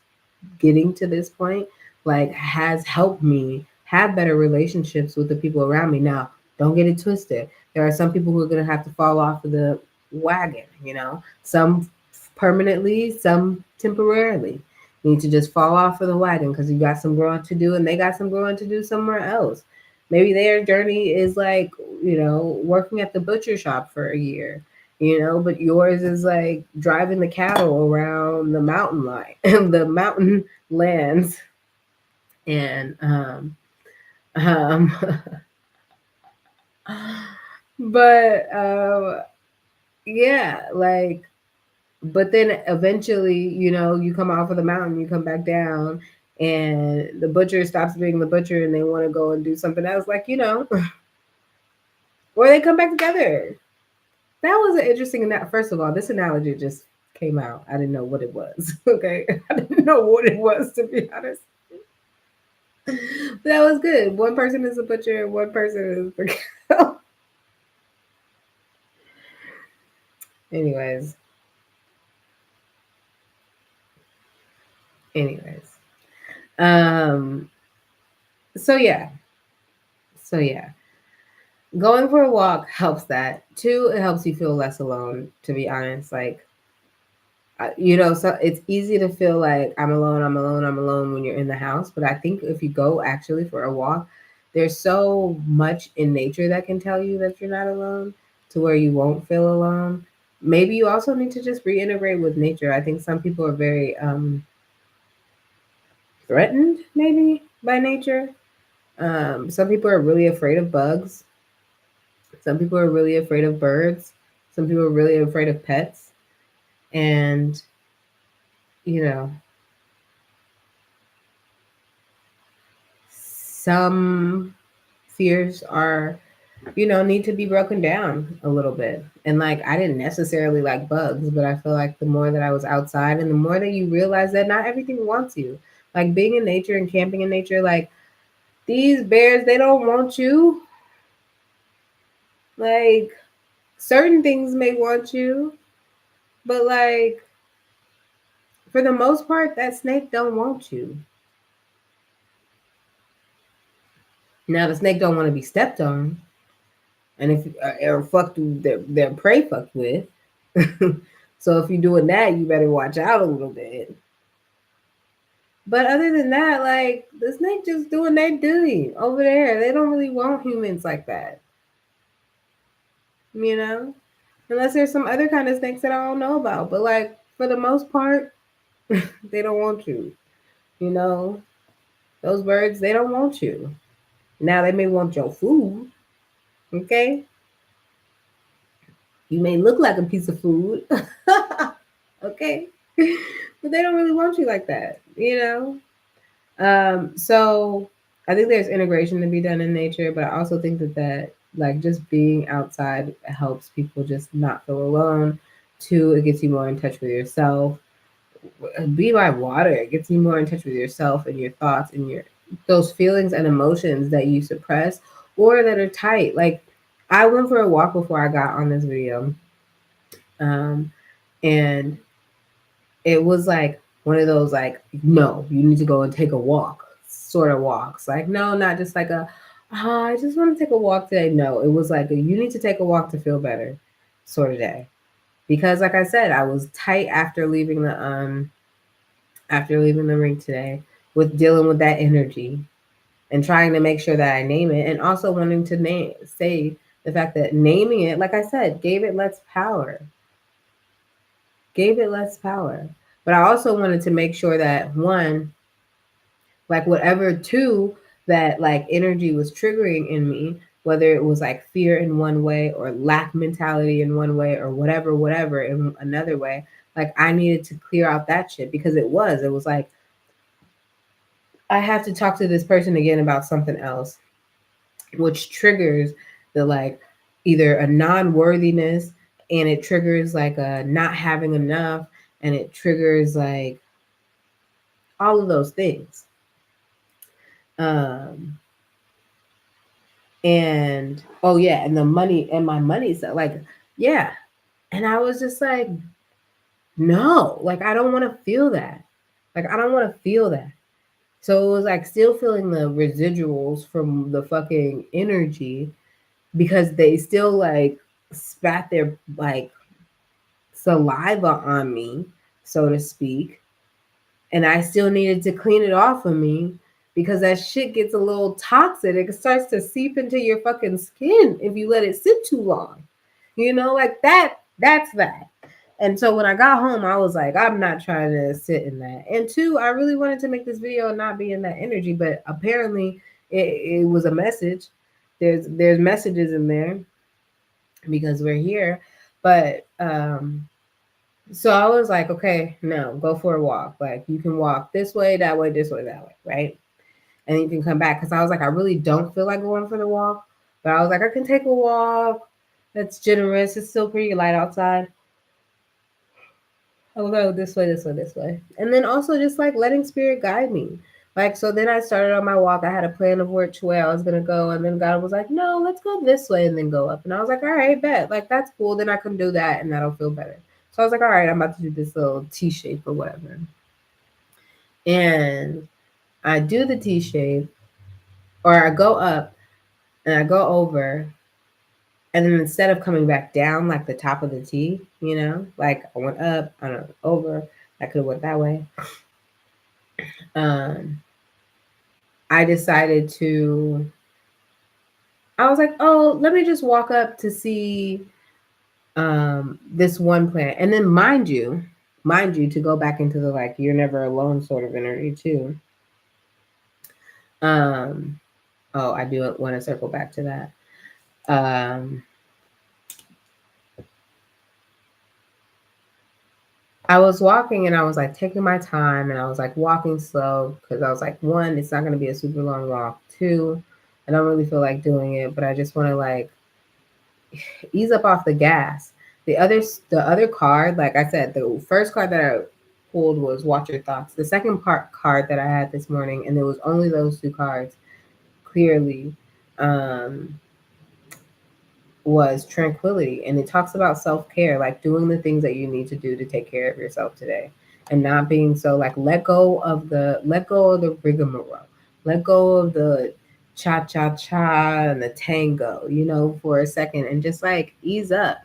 getting to this point, like, has helped me have better relationships with the people around me. Now, don't get it twisted. There are some people who are going to have to fall off of the wagon, you know, some permanently, some temporarily. You need to just fall off of the wagon because you got some growing to do and they got some growing to do somewhere else. Maybe their journey is like, you know, working at the butcher shop for a year, you know, but yours is like driving the cattle around the mountain line, the mountain lands. And, um, but, yeah, like, but then eventually, you know, you come off of the mountain, you come back down, and the butcher stops being the butcher and they want to go and do something else, like, you know, or they come back together. That was an interesting. First of all, this analogy just came out. I didn't know what it was. Okay, I didn't know what it was, to be honest. But that was good. One person is a butcher, and one person is the cow. anyways, anyways. Um. So yeah. So yeah. Going for a walk helps that. Two, it helps you feel less alone. To be honest, like, you know, so it's easy to feel like I'm alone, I'm alone, I'm alone when you're in the house. But I think if you go actually for a walk, there's so much in nature that can tell you that you're not alone to where you won't feel alone. Maybe you also need to just reintegrate with nature. I think some people are very threatened, maybe, by nature. Some people are really afraid of bugs. Some people are really afraid of birds. Some people are really afraid of pets. And, you know, some fears are, you know, need to be broken down a little bit. And like, I didn't necessarily like bugs, but I feel like the more that I was outside and the more that you realize that not everything wants you. Like being in nature and camping in nature, like these bears, they don't want you. Like certain things may want you, but like for the most part, that snake don't want you. Now the snake don't want to be stepped on, and if or fucked their prey fucked with. So if you're doing that, you better watch out a little bit. But other than that, like the snake just doing their duty over there. They don't really want humans like that, you know. Unless there's some other kind of snakes that I don't know about. But like for the most part, they don't want you. You know, those birds they don't want you. Now they may want your food. Okay, you may look like a piece of food. Okay, but they don't really want you like that. You know. So I think there's integration to be done in nature, but I also think that like just being outside helps people just not feel alone. Two, it gets you more in touch with yourself. Be by water, it gets you more in touch with yourself and your thoughts and your those feelings and emotions that you suppress or that are tight. Like I went for a walk before I got on this video. Um, and it was like one of those like, no, you need to go and take a walk sort of walks. Like, no, not just like a, oh, I just want to take a walk today. No, it was like you need to take a walk to feel better sort of day. Because like I said, I was tight after leaving the ring today with dealing with that energy and trying to make sure that I name it and also wanting to say the fact that naming it, like I said, gave it less power. Gave it less power. But I also wanted to make sure that one, like whatever two, that like energy was triggering in me, whether it was like fear in one way or lack mentality in one way or whatever in another way, like I needed to clear out that shit because it was like I have to talk to this person again about something else, which triggers the like either a non-worthiness, and it triggers like a not having enough, and it triggers like all of those things. um and oh yeah, and the money and my money stuff, like yeah. And I was just like, no, like I don't want to feel that. Like I don't want to feel that. So it was like still feeling the residuals from the fucking energy because they still like spat their like saliva on me, so to speak. And I still needed to clean it off of me because that shit gets a little toxic. It starts to seep into your fucking skin if you let it sit too long. You know, like that's that. And so when I got home, I was like, I'm not trying to sit in that. And two, I really wanted to make this video and not be in that energy, but apparently it was a message. There's messages in there because we're here. But so I was like, okay, no, go for a walk. Like you can walk this way, that way, this way, that way, right? And you can come back. Because I was like, I really don't feel like going for the walk. But I was like, I can take a walk. That's generous. It's still pretty light outside. I'll go this way, this way, this way. And then also just like letting spirit guide me. Like, so then I started on my walk. I had a plan of which way I was going to go. And then God was like, no, let's go this way and then go up. And I was like, all right, bet. Like, that's cool. Then I can do that and that'll feel better. So I was like, all right, I'm about to do this little T shape or whatever. And I do the T shape, or I go up and I go over. And then instead of coming back down like the top of the T, you know, like I went up, I don't know, over. I could have went that way. I decided to, I was like, oh, let me just walk up to see this one plant. And then mind you, to go back into the like you're never alone sort of energy too. Oh, I do want to circle back to that. I was walking and I was like taking my time and I was like walking slow because I was like, one, it's not going to be a super long walk. Two, I don't really feel like doing it, but I just want to like ease up off the gas. The other card, like I said, the first card that I pulled was Watch Your Thoughts. The second card that I had this morning, and there was only those two cards clearly, was Tranquility. And it talks about self-care, like doing the things that you need to do to take care of yourself today. and not being so like let go of the rigmarole, let go of the cha cha cha and the tango, for a second, and just like ease up,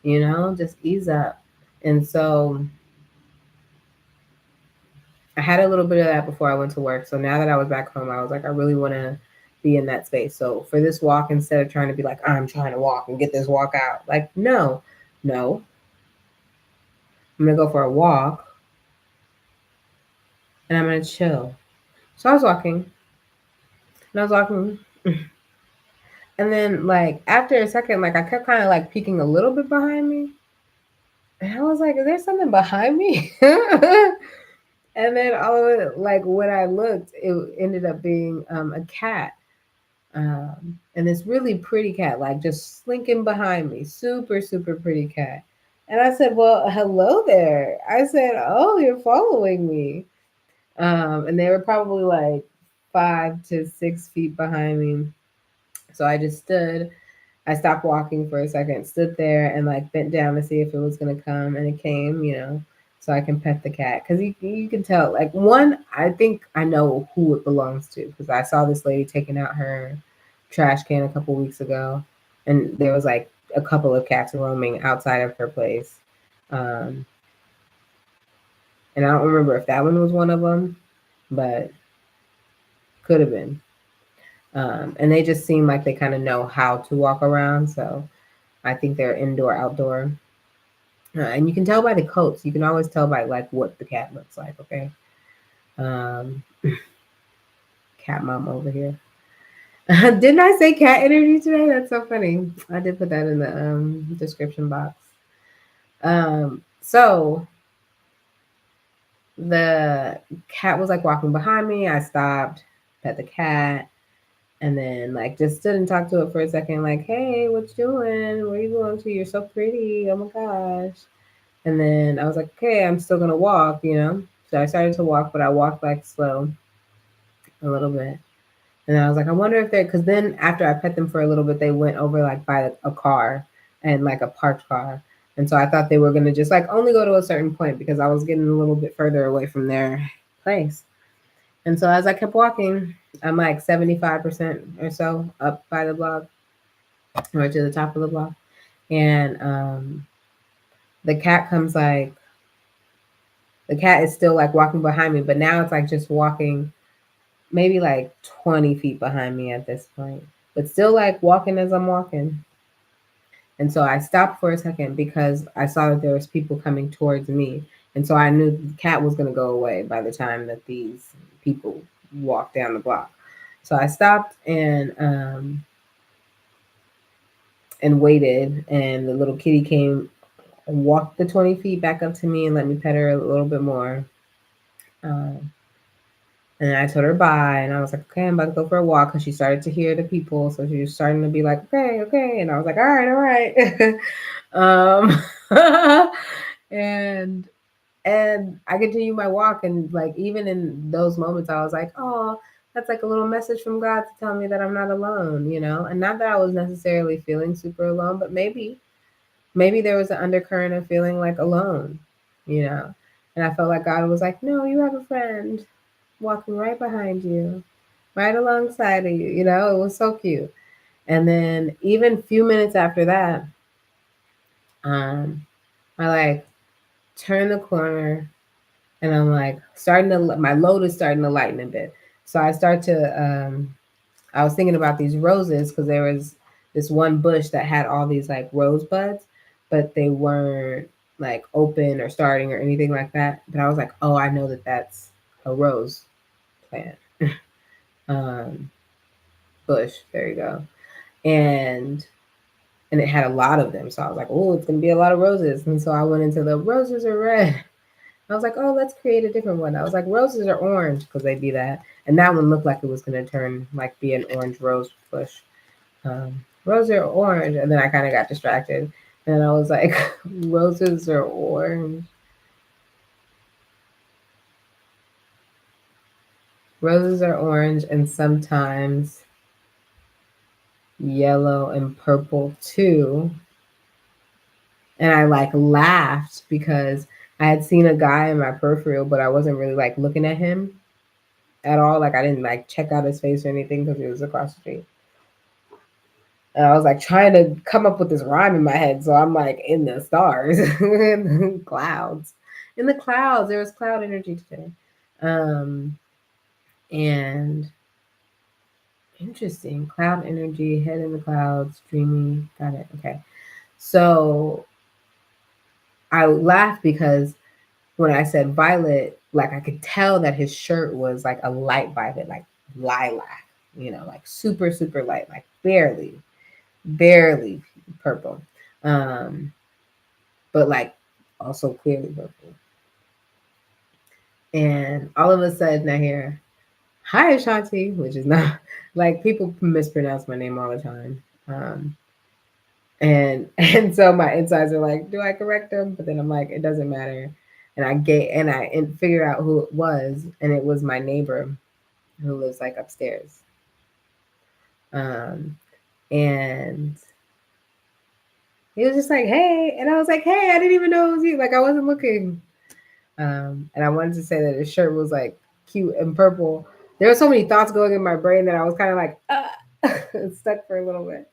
just ease up. And so I had a little bit of that before I went to work. So now that I was back home, I was like, I really want to be in that space. So for this walk, instead of trying to be like, I'm trying to walk and get this walk out, like, no, I'm going to go for a walk and I'm going to chill. So I was walking and I was walking. And then, like, after a second, like, I kept kind of like peeking a little bit behind me. And I was like, is there something behind me? And then all of it, like, when I looked, it ended up being a cat. And this really pretty cat, like, just slinking behind me. Super, super pretty cat. And I said, well, hello there. I said, oh, you're following me. And they were probably like 5 to 6 feet behind me. So I just stood. I stopped walking for a second, stood there, and like bent down to see if it was gonna come, and it came. So I can pet the cat because you can tell. Like one, I think I know who it belongs to because I saw this lady taking out her trash can a couple weeks ago, and there was like a couple of cats roaming outside of her place, um, and I don't remember if that one was one of them, but could have been. And they just seem like they kind of know how to walk around, so I think they're indoor, outdoor. And you can tell by the coats. You can always tell by like what the cat looks like. Okay, um, cat mom over here. Didn't I say cat energy today? That's so funny. I did put that in the description box. So the cat was like walking behind me. I stopped, pet the cat, and then like just stood and talked to it for a second. Like, hey, what you doing? Where you going to? You're so pretty. Oh my gosh. And then I was like, okay, I'm still gonna walk. So I started to walk, but I walked like slow a little bit. And I was like, I wonder if they're, because then after I pet them for a little bit, they went over like by a car and like a parked car. And so I thought they were gonna just like only go to a certain point because I was getting a little bit further away from their place. And so as I kept walking, I'm like 75% or so up by the block or to the top of the block. And the cat comes like, the cat is still like walking behind me, but now it's like just walking maybe like 20 feet behind me at this point, but still like walking as I'm walking. And so I stopped for a second because I saw that there was people coming towards me. And so I knew the cat was going to go away by the time that these people walked down the block. So I stopped and waited, and the little kitty came and walked the 20 feet back up to me and let me pet her a little bit more. And I told her bye, and I was like, okay, I'm about to go for a walk because she started to hear the people. So she was starting to be like, okay, okay. And I was like, all right. And I continued my walk. And like, even in those moments, I was like, oh, that's like a little message from God to tell me that I'm not alone. And not that I was necessarily feeling super alone, but maybe there was an undercurrent of feeling like alone. And I felt like God was like, no, you have a friend walking right behind you, right alongside of you. It was so cute. And then even a few minutes after that, I like turn the corner and I'm like my load is starting to lighten a bit. So I start to, I was thinking about these roses because there was this one bush that had all these like rose buds, but they weren't like open or starting or anything like that. But I was like, oh, I know that that's a rose plant. um, Bush. There you go. And it had a lot of them. So I was like, oh, it's gonna be a lot of roses. And so I went into the roses are red. I was like, oh, let's create a different one. I was like, roses are orange because they be that. And that one looked like it was gonna turn like be an orange rose bush. Roses are orange, and then I kind of got distracted, and I was like, roses are orange. Roses are orange, and sometimes yellow and purple too. And I like laughed because I had seen a guy in my peripheral, but I wasn't really like looking at him at all. Like I didn't like check out his face or anything because he was across the street. And I was like trying to come up with this rhyme in my head, so I'm like in the stars, in the clouds, in the clouds. There was cloud energy today, and interesting cloud energy, head in the clouds, dreamy. Got it. Okay, so I laughed because when I said violet, like I could tell that his shirt was like a light violet, like lilac, like super, super light, like barely purple. But like also clearly purple. And all of a sudden I hear, "Hi, Ashanti," which is not like people mispronounce my name all the time. And so my insides are like, do I correct them? But then I'm like, it doesn't matter. And I figured out who it was, and it was my neighbor who lives like upstairs. Um, and he was just like, "Hey," and I was like, "Hey, I didn't even know it was you." Like I wasn't looking. And I wanted to say that his shirt was like cute and purple. There were so many thoughts going in my brain that I was kind of like stuck for a little bit.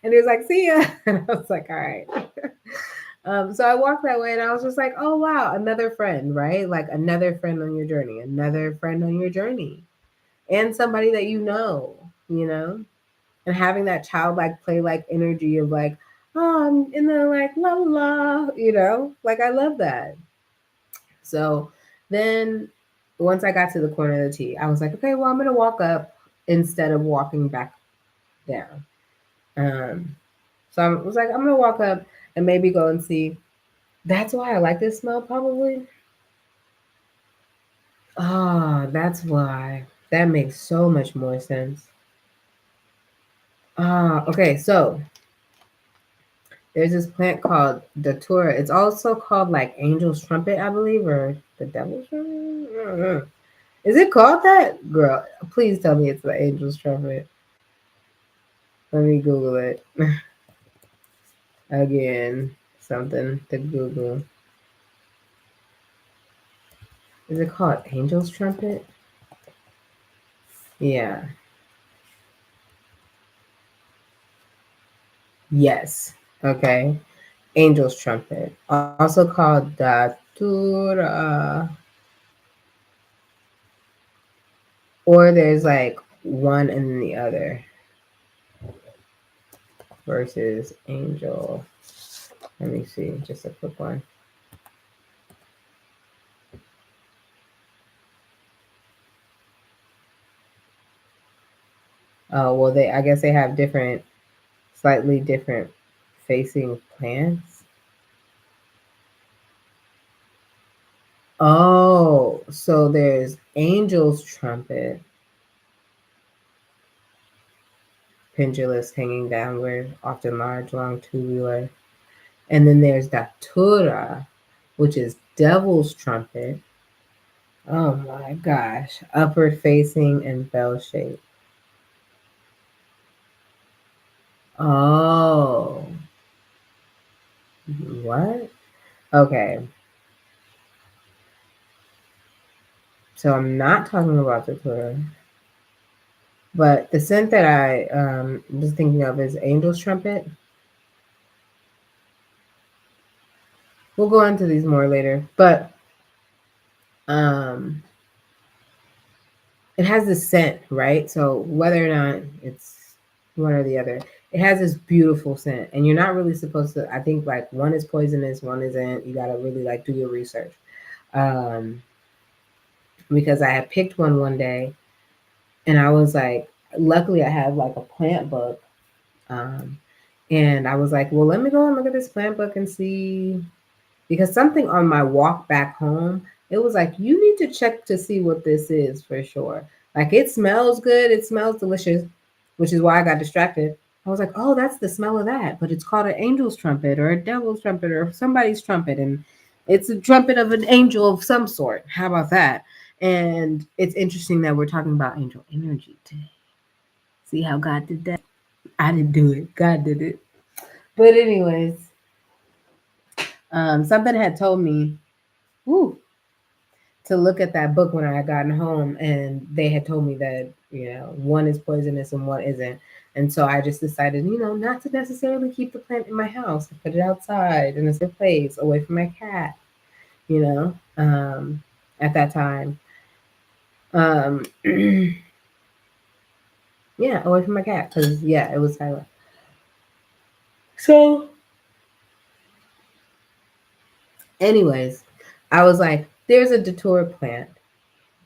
And he was like, "See ya," and I was like, "All right." So I walked that way, and I was just like, "Oh wow, another friend, right? Like another friend on your journey, another friend on your journey, and somebody that you know." And having that childlike play like energy of like, "Oh, I'm in the like la la," like I love that. So then once I got to the corner of the T, I was like, okay, well, I'm going to walk up instead of walking back down. So I was like, I'm going to walk up and maybe go and see. That's why I like this smell, probably. Ah, that's why. That makes so much more sense. Ah, okay. So there's this plant called Datura. It's also called like Angel's Trumpet, I believe, or the Devil's Trumpet. I don't know. Is it called that? Girl, please tell me it's the Angel's Trumpet. Let me Google it. Again, something to Google. Is it called Angel's Trumpet? Yeah. Yes. Okay. Angel's Trumpet. Also called Datura. Or there's like one and the other versus Angel. Let me see. Just a quick one. Oh, well, I guess they have slightly different facing plants. Oh, so there's Angel's Trumpet, pendulous, hanging downward, often large, long, tubular. And then there's Datura, which is Devil's Trumpet. Oh my gosh, upward facing and bell shaped. Oh, what? Okay, so I'm not talking about Datura. But the scent that I was thinking of is Angel's Trumpet. We'll go into these more later, but um, it has this scent, right? So whether or not it's one or the other, it has this beautiful scent, and you're not really supposed to. I think like one is poisonous, one isn't. You gotta really like do your research, um, because I had picked one day, and I was like, luckily I have like a plant book, um, and I was like, well, let me go and look at this plant book and see. Because something on my walk back home, it was like, you need to check to see what this is for sure. Like it smells good, it smells delicious, which is why I got distracted. I was like, oh, that's the smell of that. But it's called an angel's trumpet or a devil's trumpet or somebody's trumpet. And it's a trumpet of an angel of some sort. How about that? And it's interesting that we're talking about angel energy today. See how God did that? I didn't do it. God did it. But anyways, Something had told me, woo, to look at that book when I had gotten home, and they had told me that one is poisonous and one isn't, and so I just decided not to necessarily keep the plant in my house. I put it outside in a safe place, away from my cat. You know, at that time, um, yeah, away from my cat because it was silent. So, anyways, I was like, "There's a datura plant."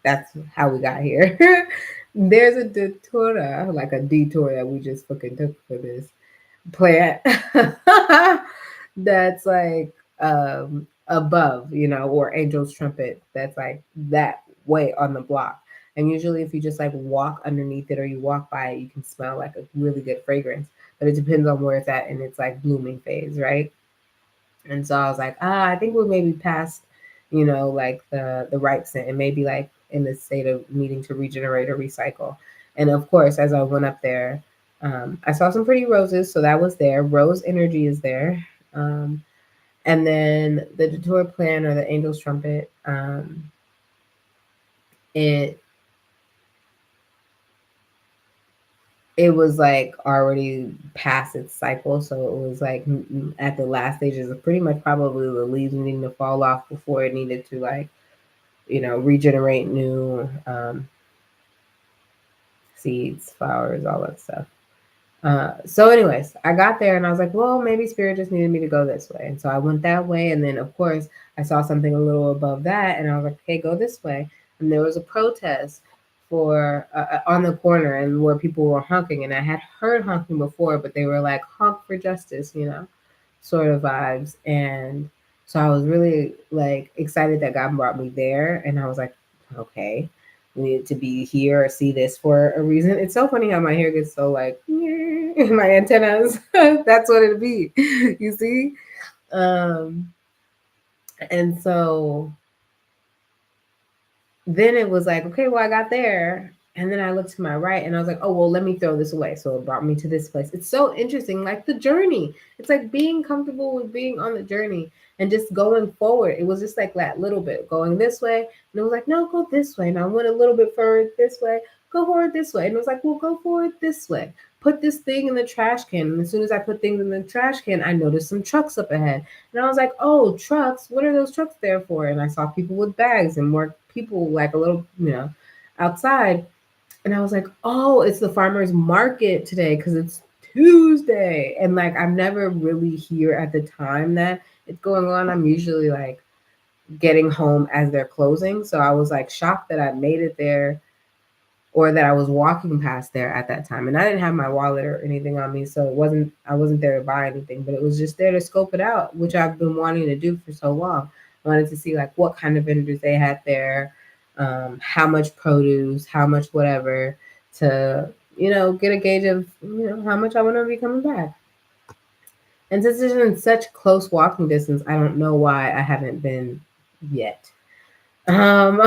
That's how we got here. There's a datura, like a detour that we just fucking took for this plant that's like above, or angel's trumpet that's like that way on the block. And usually if you just like walk underneath it or you walk by it, you can smell like a really good fragrance. But it depends on where it's at in its like blooming phase, right? And so I was like, I think we're maybe past, like the ripe scent and maybe like in the state of needing to regenerate or recycle. And of course, as I went up there, I saw some pretty roses, so that was there. Rose energy is there. And then the Datura plant or the Angel's Trumpet, it it was like already past its cycle, so it was like at the last stages of pretty much probably the leaves needing to fall off before it needed to like regenerate new seeds, flowers, all that stuff. So, anyways, I got there and I was like, well, maybe spirit just needed me to go this way. And so I went that way. And then, of course, I saw something a little above that. And I was like, hey, go this way. And there was a protest for on the corner and where people were honking. And I had heard honking before, but they were like, honk for justice, sort of vibes. And so I was really like excited that God brought me there. And I was like, okay, we needed to be here or see this for a reason. It's so funny how my hair gets so like my antennas. That's what it'd be. You see? Um, and so then it was like, okay, well, I got there. And then I looked to my right and I was like, oh, well, let me throw this away. So it brought me to this place. It's so interesting. Like the journey, it's like being comfortable with being on the journey and just going forward. It was just like that little bit going this way. And it was like, no, go this way. And I went a little bit further this way, go forward this way. And it was like, well, go forward this way. Put this thing in the trash can. And as soon as I put things in the trash can, I noticed some trucks up ahead. And I was like, oh, trucks, what are those trucks there for? And I saw people with bags and more people like a little, outside. And I was like, oh, it's the farmer's market today because it's Tuesday. And like, I'm never really here at the time that it's going on. I'm usually like getting home as they're closing. So I was like shocked that I made it there or that I was walking past there at that time. And I didn't have my wallet or anything on me, so I wasn't there to buy anything, but it was just there to scope it out, which I've been wanting to do for so long. I wanted to see like what kind of vendors they had there, how much produce, how much whatever, to get a gauge of how much I want to be coming back. And since it's in such close walking distance, I don't know why I haven't been yet. Um,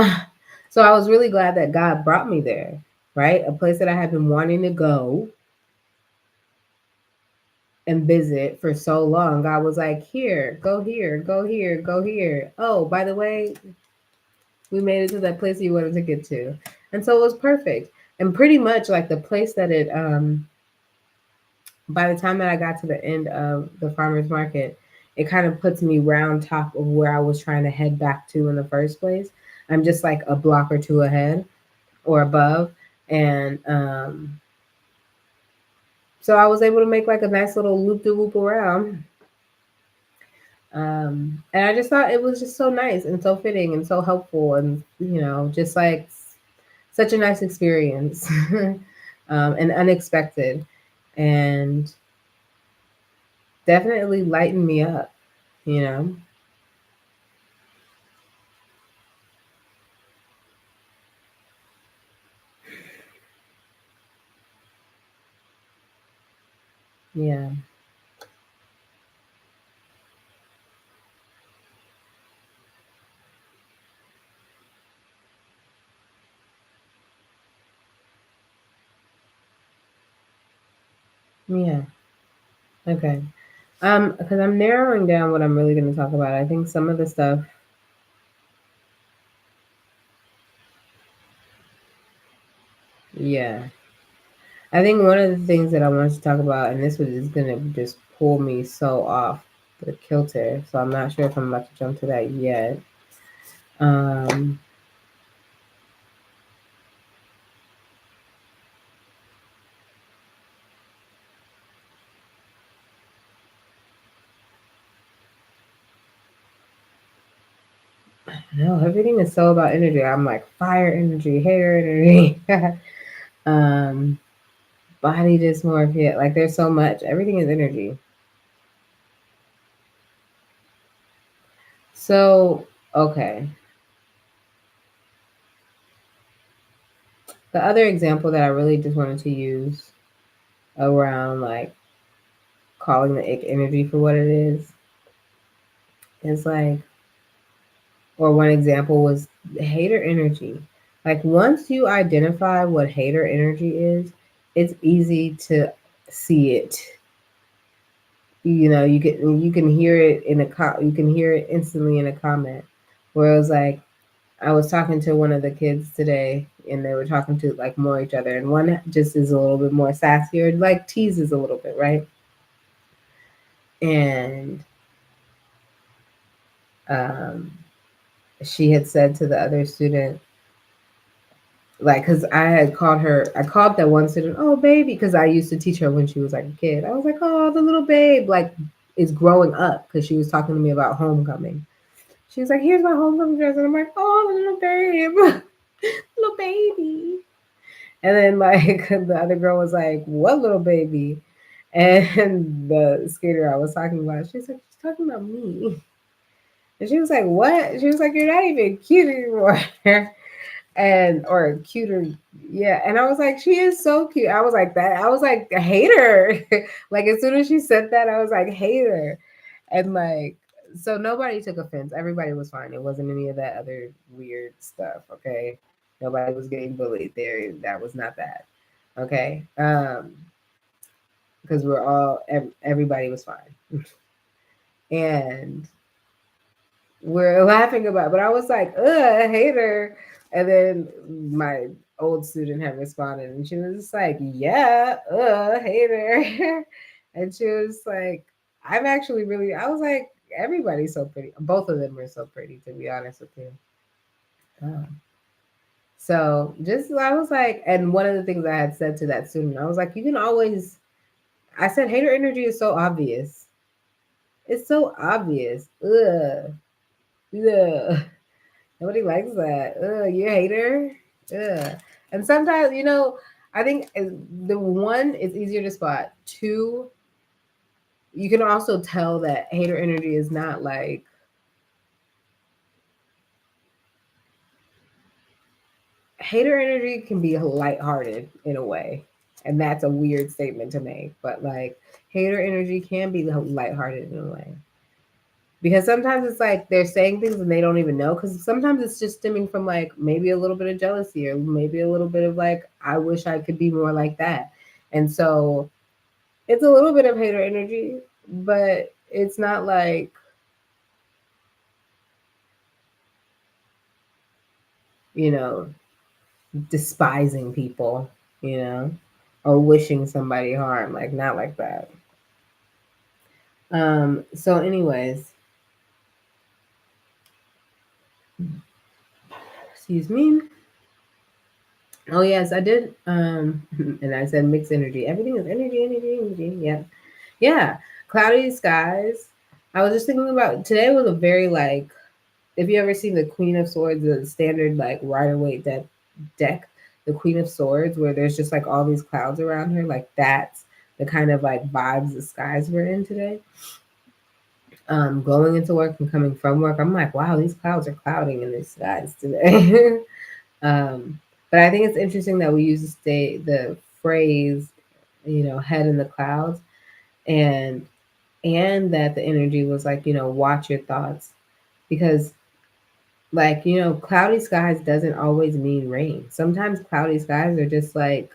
so I was really glad that God brought me there, right? A place that I had been wanting to go and visit for so long. God was like, here, go here, go here, go here. Oh, by the way, we made it to that place you wanted to get to. And so it was perfect. And pretty much like the place that it by the time that I got to the end of the farmers market, it kind of puts me round top of where I was trying to head back to in the first place. I'm just like a block or two ahead or above. And so I was able to make like a nice little loop de loop around. And I just thought it was just so nice and so fitting and so helpful and, just like such a nice experience and unexpected and definitely lightened me up, you know? Yeah. Yeah. Okay. Because I'm narrowing down what I'm really going to talk about. I think some of the stuff, yeah. I think one of the things that I wanted to talk about, and this was is going to just pull me so off the kilter, so I'm not sure if I'm about to jump to that yet. Um, no, everything is so about energy. I'm like fire energy, hair energy, um, body dysmorphia. Like there's so much. Everything is energy. So, okay. The other example that I really just wanted to use around like calling the ick energy for what it is like, or one example was hater energy. Like once you identify what hater energy is, it's easy to see it. You can hear it in you can hear it instantly in a comment. Where it was like I was talking to one of the kids today, and they were talking to like more each other, and one just is a little bit more sassy or like teases a little bit, right? And um, she had said to the other student, like, because I called that one student, oh baby, because I used to teach her when she was like a kid. I was like, oh, the little babe, like, is growing up, because she was talking to me about homecoming. She was like, here's my homecoming dress, and I'm like, oh, the little babe, little baby. And then like the other girl was like, what little baby? And the skater I was talking about, she's like, she's talking about me. And she was like, what? She was like, you're not even cute anymore. And or cuter, yeah. And I was like, she is so cute. I was like that. I was like, hate her. Like as soon as she said that, I was like, hate her. And like, so nobody took offense. Everybody was fine. It wasn't any of that other weird stuff. Okay, nobody was getting bullied there. That was not that. Okay, because we're all everybody was fine, and we're laughing about. But I was like, ugh, hater. And then my old student had responded, and she was just like, yeah, hater. And she was like, I'm actually really. I was like, everybody's so pretty. Both of them were so pretty, to be honest with you. Um, so just I was like, and one of the things I had said to that student, I was like, you can always. I said, hater energy is so obvious. It's so obvious. Ugh. Ugh. Nobody likes that. Ugh, you a hater. Ugh. And sometimes, I think the one is easier to spot. Two, you can also tell that hater energy is not like hater energy can be lighthearted in a way. And that's a weird statement to make, but like hater energy can be lighthearted in a way. Because sometimes it's like they're saying things and they don't even know, because sometimes it's just stemming from like maybe a little bit of jealousy or maybe a little bit of like I wish I could be more like that. And so it's a little bit of hater energy, but it's not like, you know despising people, you know or wishing somebody harm, like not like that. So anyways, excuse me. Oh yes, I did. And I said mixed energy. Everything is energy, energy, energy. Yeah, yeah. Cloudy skies. I was just thinking about today was a very like. If you ever seen the Queen of Swords, the standard like Rider Waite deck, the Queen of Swords, where there's just like all these clouds around her, like that's the kind of like vibes the skies were in today. Going into work and coming from work, I'm like, wow, these clouds are clouding in the skies today. Um, but I think it's interesting that we use the phrase, head in the clouds, and that the energy was like, watch your thoughts, because like, cloudy skies doesn't always mean rain. Sometimes cloudy skies are just like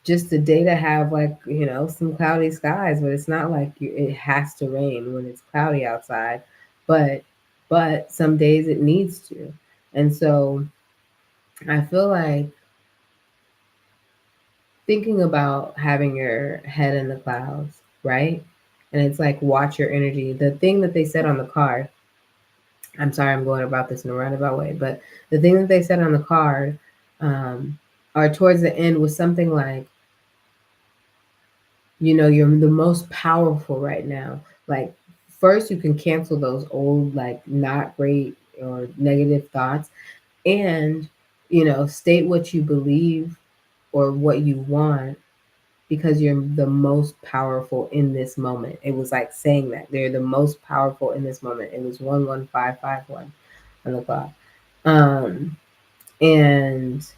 just the day to have like, some cloudy skies, but it's not like it has to rain when it's cloudy outside, but some days it needs to. And so I feel like thinking about having your head in the clouds, right? And it's like watch your energy. The thing that they said on the card, I'm sorry, I'm going about this in a roundabout way, but the thing that they said on the card, um, or towards the end, was something like, you're the most powerful right now. Like, first, you can cancel those old, like, not great or negative thoughts, and, state what you believe or what you want, because you're the most powerful in this moment. It was like saying that they're the most powerful in this moment. It was 11551 on the clock. Um, and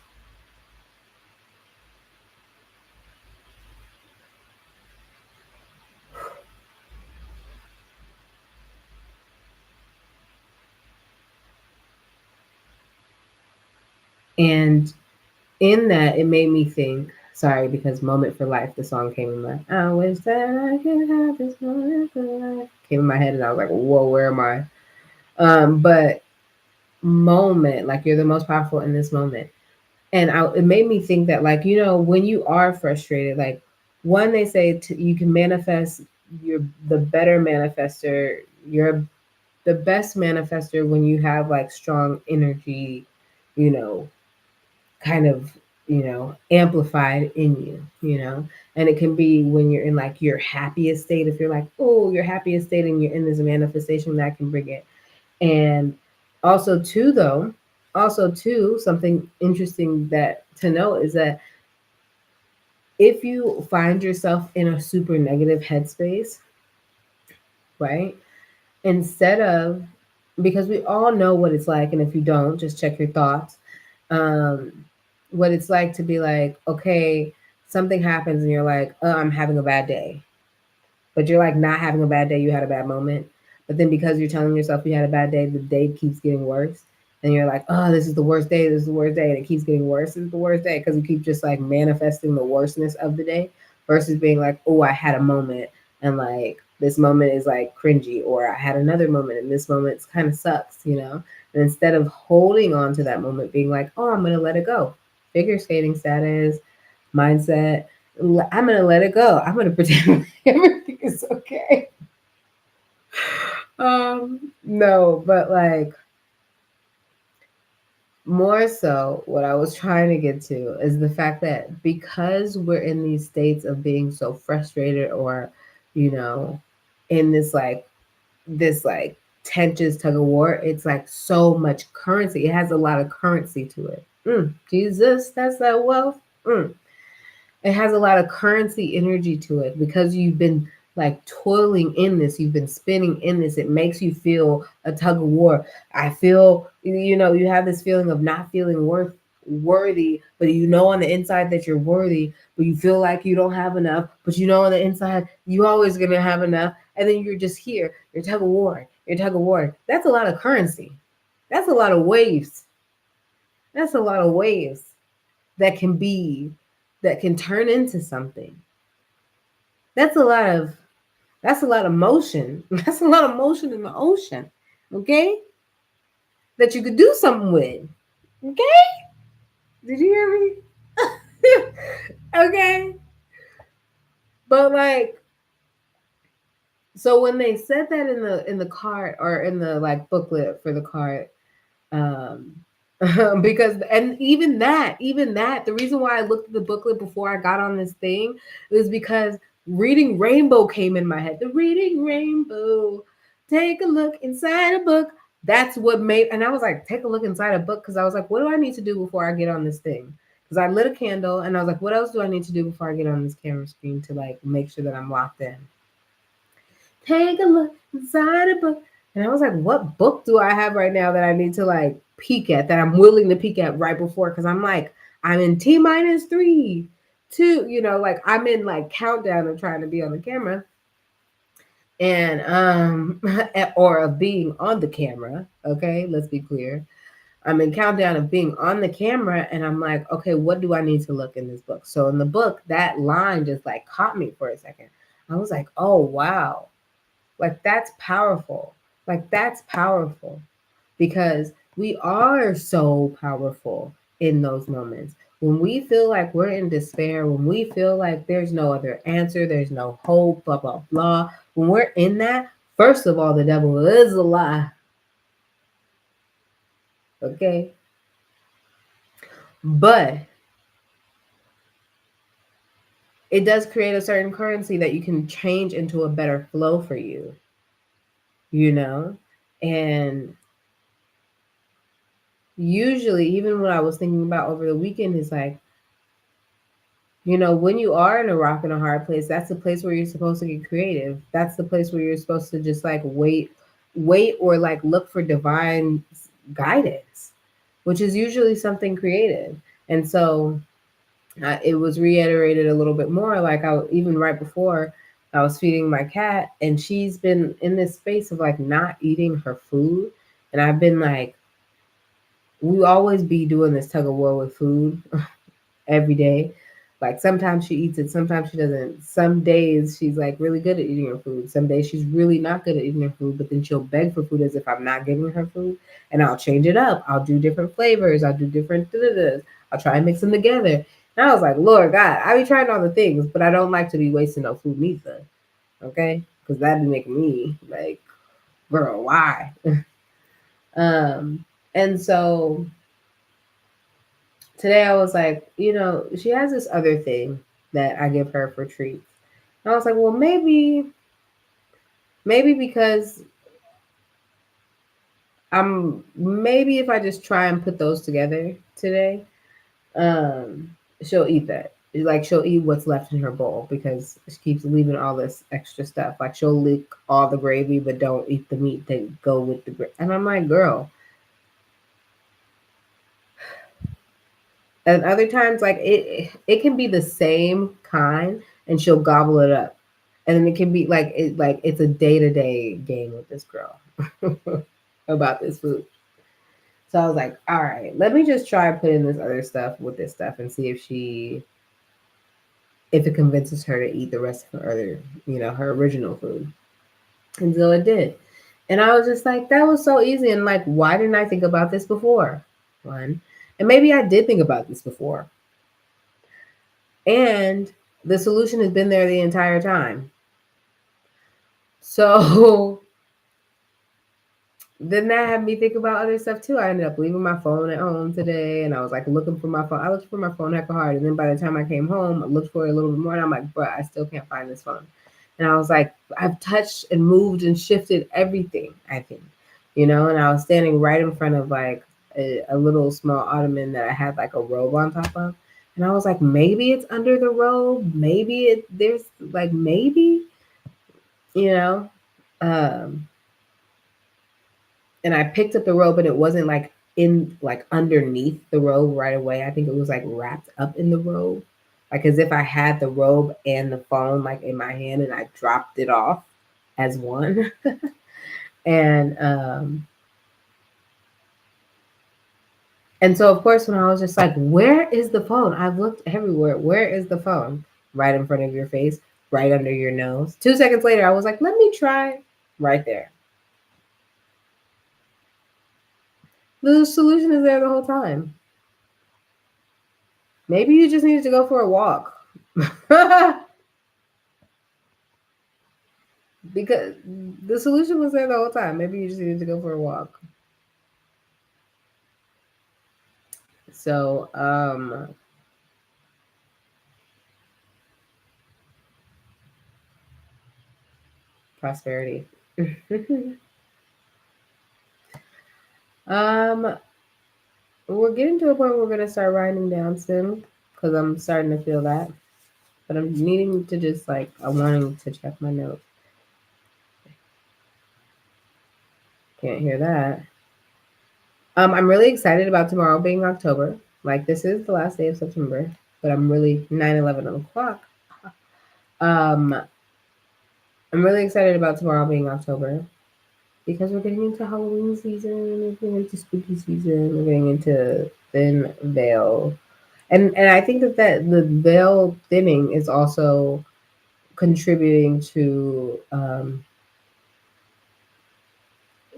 and in that, it made me think. Sorry, because "Moment for Life," the song came in my. I wish that I could have this moment for life. Came in my head, and I was like, "Whoa, where am I?" But moment, like you're the most powerful in this moment, and it made me think that, like, when you are frustrated, like, one, they say you can manifest. You're the better manifester. You're the best manifester when you have like strong energy, you know, kind of, amplified in you, and it can be when you're in like your happiest state. If you're like, oh, your happiest state, and you're in this manifestation, that can bring it. And also too, something interesting that to know is that if you find yourself in a super negative headspace, right, instead of, because we all know what it's like, and if you don't, just check your thoughts. um, what it's like to be like, okay, something happens and you're like, oh, I'm having a bad day, but you're like not having a bad day, you had a bad moment. But then because you're telling yourself you had a bad day, the day keeps getting worse. And you're like, oh, this is the worst day, this is the worst day. And it keeps getting worse, this is the worst day. Because you keep just like manifesting the worstness of the day versus being like, oh, I had a moment. And like, this moment is like cringy, or I had another moment and this moment kind of sucks. And instead of holding on to that moment, being like, oh, I'm going to let it go. Figure skating status, mindset. I'm going to let it go. I'm going to pretend everything is okay. No, but like, more so, what I was trying to get to is the fact that because we're in these states of being so frustrated, or, you know, in this like tensions tug of war, it's like so much currency. It has a lot of currency to it. Jesus, that's that wealth. It has a lot of currency energy to it because you've been like toiling in this, you've been spinning in this. It makes you feel a tug of war. I feel, you have this feeling of not feeling worthy, but on the inside that you're worthy, but you feel like you don't have enough, but on the inside you always gonna have enough, and then you're just here. You're tug of war. You're tug of war. That's a lot of currency. That's a lot of waves. That's a lot of waves that can turn into something. That's a lot of motion. That's a lot of motion in the ocean. Okay? That you could do something with. Okay? Did you hear me? Okay. But like, so when they said that in the card, or in the like booklet for the card, um because, and even that the reason why I looked at the booklet before I got on this thing was because reading rainbow came in my head. The reading rainbow, take a look inside a book. That's what made, and I was like, take a look inside a book, because I was like, what do I need to do before I get on this thing? Because I lit a candle and I was like, what else do I need to do before I get on this camera screen to like make sure that I'm locked in? Take a look inside a book. And I was like, what book do I have right now that I need to like peek at, that I'm willing to peek at right before? Because I'm like, I'm in T minus 3, 2, like I'm in like countdown of trying to be on the camera. And or of being on the camera. Okay, let's be clear. I'm in countdown of being on the camera, and I'm like, okay, what do I need to look in this book? So in the book, that line just like caught me for a second. I was like, oh wow, like that's powerful. Like that's powerful because we are so powerful in those moments. When we feel like we're in despair, when we feel like there's no other answer, there's no hope, blah, blah, blah. When we're in that, first of all, the devil is a lie. Okay. But it does create a certain currency that you can change into a better flow for you, you know? And usually, even what I was thinking about over the weekend is like, when you are in a rock and a hard place, that's the place where you're supposed to get creative. That's the place where you're supposed to just like wait, or like look for divine guidance, which is usually something creative. And so it was reiterated a little bit more. Like even right before, I was feeding my cat, and she's been in this space of like not eating her food, and I've been like, we always be doing this tug of war with food every day. Like sometimes she eats it, sometimes she doesn't. Some days she's like really good at eating her food. Some days she's really not good at eating her food, but then she'll beg for food as if I'm not giving her food. And I'll change it up. I'll do different flavors. I'll do different da-da-das. I'll try and mix them together. And I was like, Lord God, I be trying all the things, but I don't like to be wasting no food neither. Okay? Because that'd be making me like, girl, why? And so today I was like, she has this other thing that I give her for treats. And I was like, well, maybe because maybe if I just try and put those together today, she'll eat that. Like she'll eat what's left in her bowl because she keeps leaving all this extra stuff. Like she'll lick all the gravy, but don't eat the meat that go with the gravy. And I'm like, girl. And other times, like it can be the same kind, and she'll gobble it up. And then it can be like it's a day-to-day game with this girl about this food. So I was like, all right, let me just try putting this other stuff with this stuff and see if it convinces her to eat the rest of her other, her original food. And so it did. And I was just like, that was so easy. And like, why didn't I think about this before? One. And maybe I did think about this before. And the solution has been there the entire time. So then that had me think about other stuff too. I ended up leaving my phone at home today, and I was like looking for my phone. I looked for my phone heck hard, and then by the time I came home, I looked for it a little bit more, and I'm like, bro, I still can't find this phone. And I was like, I've touched and moved and shifted everything, I think, and I was standing right in front of like a little small ottoman that I had like a robe on top of. And I was like, maybe it's under the robe. Maybe there's like, maybe, um, and I picked up the robe, and it wasn't like like underneath the robe right away. I think it was like wrapped up in the robe, like as if I had the robe and the phone like in my hand, and I dropped it off as one. and and so of course when I was just like, where is the phone? I've looked everywhere. Where is the phone? Right in front of your face, right under your nose. 2 seconds later, I was like, let me try. Right there. The solution is there the whole time. Maybe you just needed to go for a walk. Because the solution was there the whole time. Maybe you just needed to go for a walk. So, prosperity. We're getting to a point where we're going to start writing down soon because I'm starting to feel that. But I'm needing to just like, I'm wanting to check my notes. Can't hear that. I'm really excited about tomorrow being October. Like, this is the last day of September, but I'm really 9/11 on the clock. I'm really excited about tomorrow being October because we're getting into Halloween season, we're getting into spooky season, we're getting into thin veil. And I think that the veil thinning is also contributing to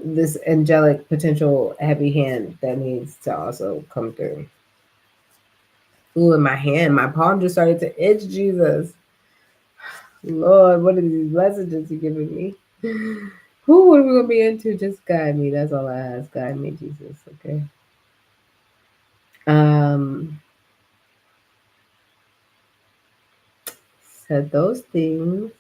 this angelic potential heavy hand that needs to also come through. Ooh, in my hand, my palm just started to itch, Jesus. Lord, what are these messages you're giving me? Who what are we gonna be into? Just guide me. That's all I ask. Guide me, Jesus. Okay. Um said those things.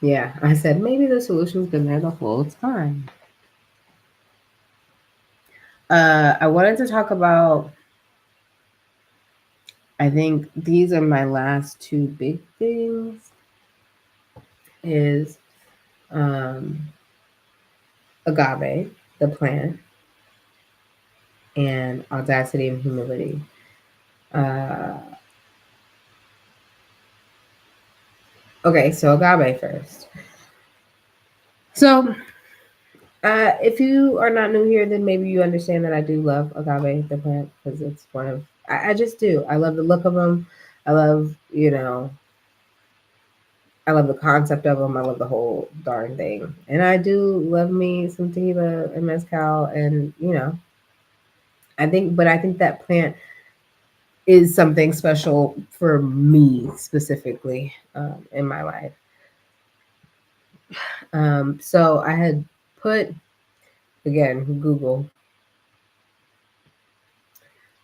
Yeah, I said maybe the solution's been there the whole time. I wanted to talk about, I think these are my last two big things is um, agave, the plant, and audacity and humility. Uh, okay, so agave first. So if you are not new here, then maybe you understand that I do love agave, the plant, because it's one of, I just do. I love the look of them. I love, I love the concept of them. I love the whole darn thing. And I do love me some tequila and mezcal. And, but I think that plant is something special for me specifically in my life. So I had put, again, Google,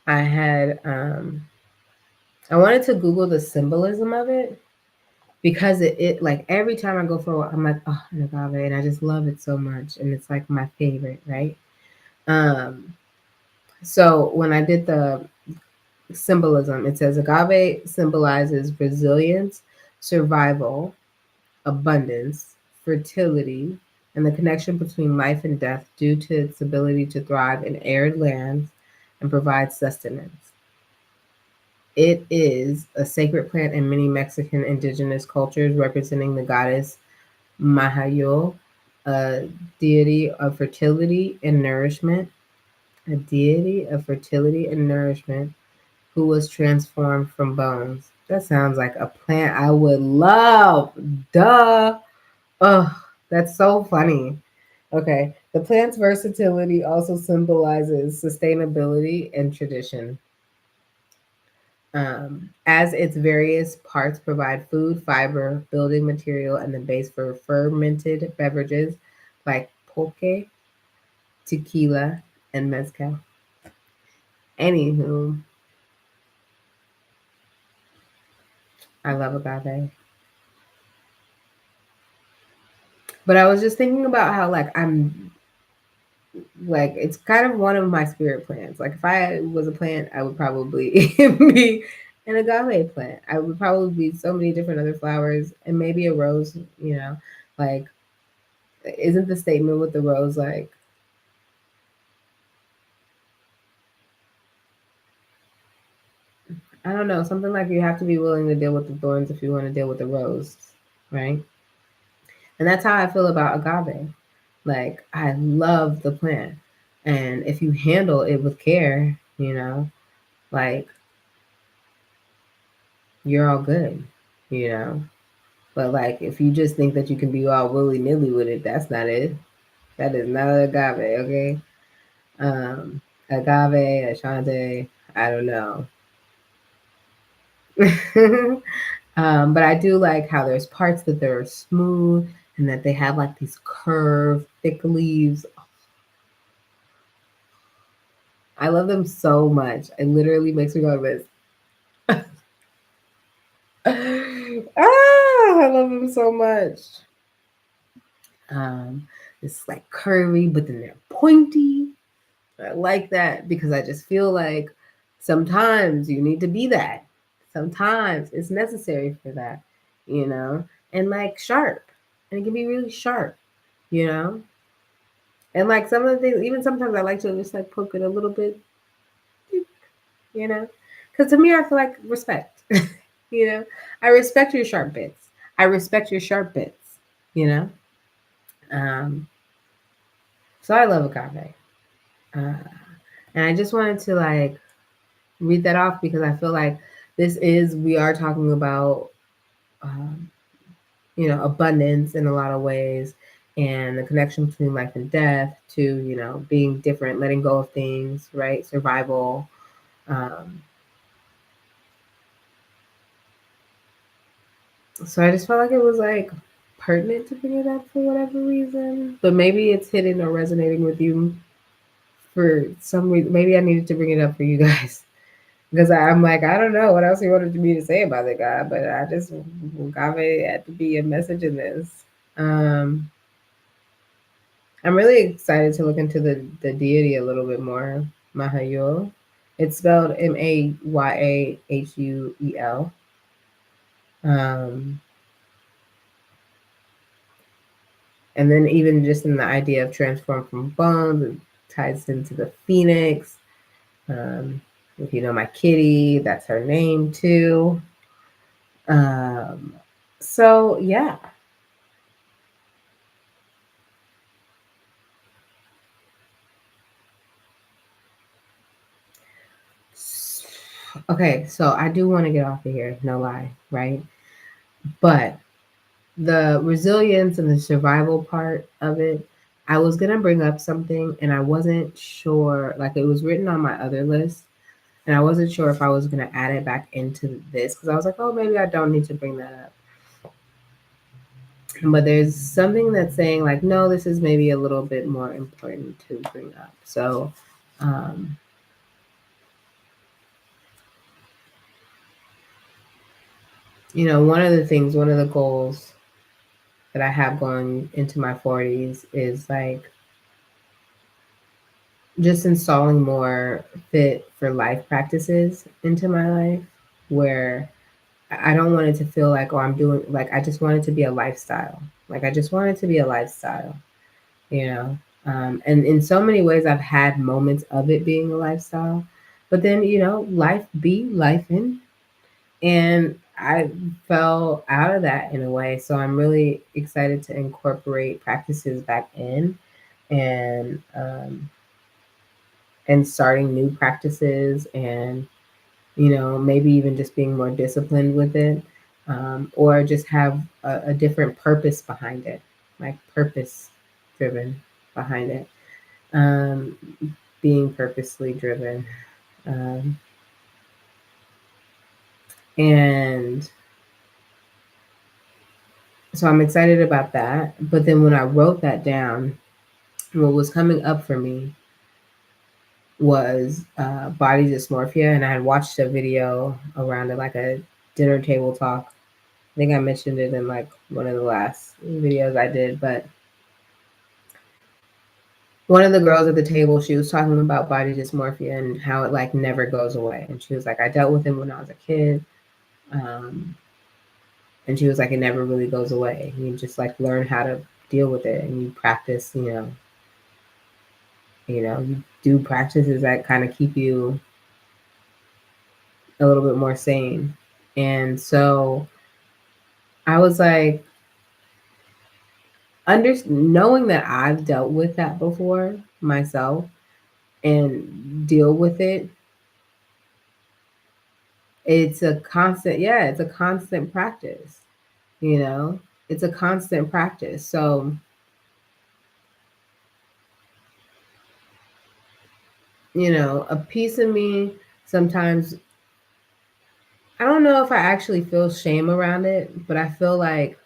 I had, I wanted to Google the symbolism of it because it like every time I go for a walk, I'm like, oh, an agave, and I just love it so much, and it's like my favorite, right? Um, so when I did the symbolism, it says agave symbolizes resilience, survival, abundance, fertility, and the connection between life and death due to its ability to thrive in arid lands and provide sustenance. It is a sacred plant in many Mexican indigenous cultures, representing the goddess Mahayo, a deity of fertility and nourishment, a deity of fertility and nourishment who was transformed from bones. That sounds like a plant I would love. Duh. Oh, that's so funny. Okay. The plant's versatility also symbolizes sustainability and tradition. As its various parts provide food, fiber, building material, and the base for fermented beverages like pulque, tequila, and mezcal. Anywho, I love agave. But I was just thinking about how, like, it's kind of one of my spirit plants. Like, if I was a plant, I would probably be an agave plant. I would probably be so many different other flowers and maybe a rose, like, isn't the statement with the rose like, I don't know, something like you have to be willing to deal with the thorns if you want to deal with the rose, right? And that's how I feel about agave. Like, I love the plant. And if you handle it with care, like, you're all good, you know? But, like, if you just think that you can be all willy nilly with it, that's not it. That is not agave, okay? Agave, Ashante, I don't know. But I do like how there's parts that they're smooth and that they have like these curved, thick leaves. I love them so much. It literally makes me go like this. I love them so much. It's like curvy, but then they're pointy. I like that because I just feel like sometimes you need to be that. Sometimes it's necessary for that, and like sharp. And it can be really sharp, you know? And like some of the things, even sometimes I like to just like poke it a little bit, you know? Because to me, I feel like respect, you know? I respect your sharp bits. I respect your sharp bits, you know? Um, so I love agave. Uh, and I just wanted to like read that off because I feel like we are talking about, um, abundance in a lot of ways and the connection between life and death to, being different, letting go of things, right? Survival. Um, so I just felt like it was like pertinent to bring it up for whatever reason, but maybe it's hitting or resonating with you for some reason. Maybe I needed to bring it up for you guys because I'm like, I don't know what else he wanted me to say about the guy, but I just Agave had to be a message in this. I'm really excited to look into the deity a little bit more. Mahayul. It's spelled Mayahul. Um, and then even just in the idea of transform from bones, it ties into the phoenix. Um, if you know my kitty, that's her name too. Um, so yeah. Okay, so I do want to get off of here, no lie, right? But the resilience and the survival part of it, I was gonna bring up something and I wasn't sure, like it was written on my other list, and I wasn't sure if I was gonna add it back into this because I was like, oh, maybe I don't need to bring that up. But there's something that's saying like, no, this is maybe a little bit more important to bring up. So, um, one of the goals that I have going into my 40s is like just installing more fit for life practices into my life where I don't want it to feel like, oh, I'm doing, like, I just want it to be a lifestyle. Like, I just want it to be a lifestyle, you know? And in so many ways, I've had moments of it being a lifestyle, but then, life be life in. And I fell out of that in a way. So I'm really excited to incorporate practices back in and, starting new practices and maybe even just being more disciplined with it, or just have a different purpose behind it, like purpose driven behind it, um, being purposely driven. Um, and so I'm excited about that. But then when I wrote that down, what was coming up for me was body dysmorphia. And I had watched a video around it, like a dinner table talk. I think I mentioned it in like one of the last videos I did, but one of the girls at the table, she was talking about body dysmorphia and how it like never goes away. And she was like, I dealt with it when I was a kid. Um, and she was like, it never really goes away. You just like learn how to deal with it and you practice, you do practices that kind of keep you a little bit more sane. And so I was like, knowing that I've dealt with that before myself and deal with it, it's a constant practice, you know, it's a constant practice. So, a piece of me sometimes, I don't know if I actually feel shame around it, but I feel like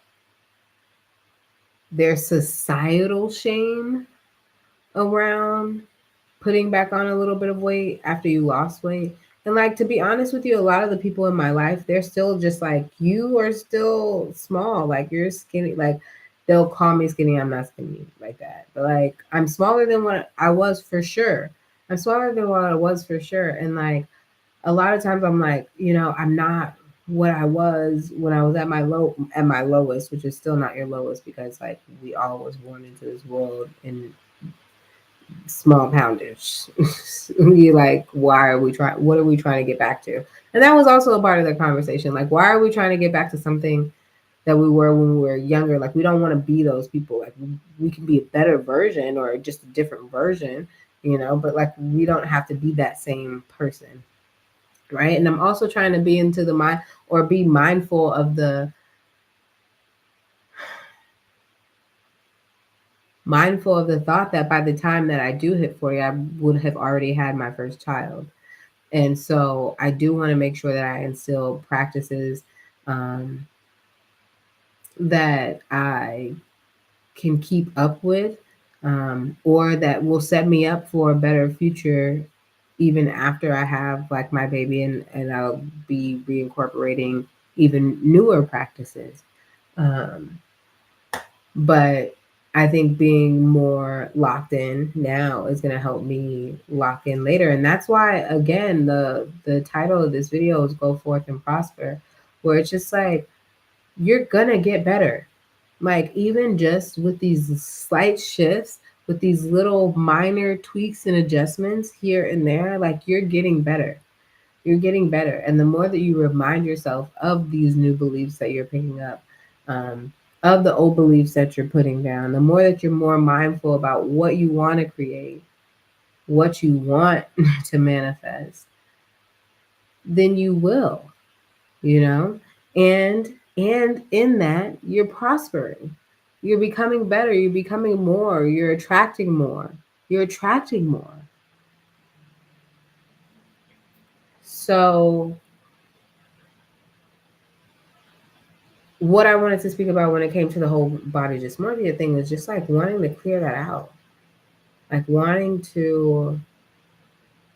there's societal shame around putting back on a little bit of weight after you lost weight. And like to be honest with you, a lot of the people in my life, they're still just like, you are still small, like you're skinny, like they'll call me skinny, I'm not skinny like that. But like I'm smaller than what I was for sure. I'm smaller than what I was for sure. And like a lot of times I'm like, I'm not what I was when I was at my lowest, which is still not your lowest because like we all was born into this world in small poundage. We like, why are we trying? What are we trying to get back to? And that was also a part of the conversation. Like, why are we trying to get back to something that we were when we were younger. Like, we don't want to be those people. Like, we can be a better version or just a different version, but like, we don't have to be that same person. Right. And I'm also trying to be into the mind, or be mindful of the thought that by the time that I do hit 40, I would have already had my first child. And so I do want to make sure that I instill practices that I can keep up with, or that will set me up for a better future even after I have like my baby, and I'll be reincorporating even newer practices. But I think being more locked in now is going to help me lock in later. And that's why, again, the title of this video is Go Forth and Prosper, where it's just like, you're going to get better. Like, even just with these slight shifts, with these little minor tweaks and adjustments here and there, like, you're getting better. You're getting better. And the more that you remind yourself of these new beliefs that you're picking up, of the old beliefs that you're putting down, the more that you're more mindful about what you want to create, what you want to manifest, then you will, and in that, you're prospering. You're becoming better. You're becoming more. You're attracting more. You're attracting more. So what I wanted to speak about when it came to the whole body dysmorphia thing was just like wanting to clear that out. Like, wanting to,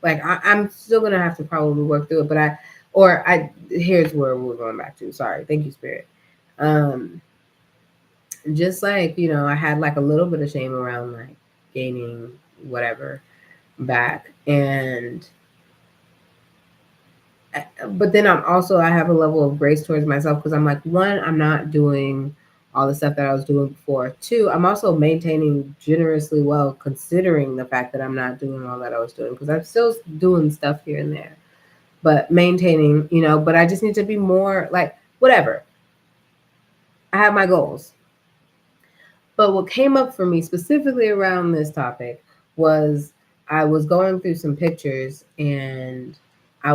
like, I'm still going to have to probably work through it, but here's where we're going back to. Sorry. Thank you, Spirit. Just like, I had like a little bit of shame around like gaining whatever back. But then I have a level of grace towards myself, because I'm like, one, I'm not doing all the stuff that I was doing before. Two, I'm also maintaining generously well, considering the fact that I'm not doing all that I was doing, because I'm still doing stuff here and there, but maintaining, but I just need to be more like, whatever. I have my goals. But what came up for me specifically around this topic was, I was going through some pictures, and I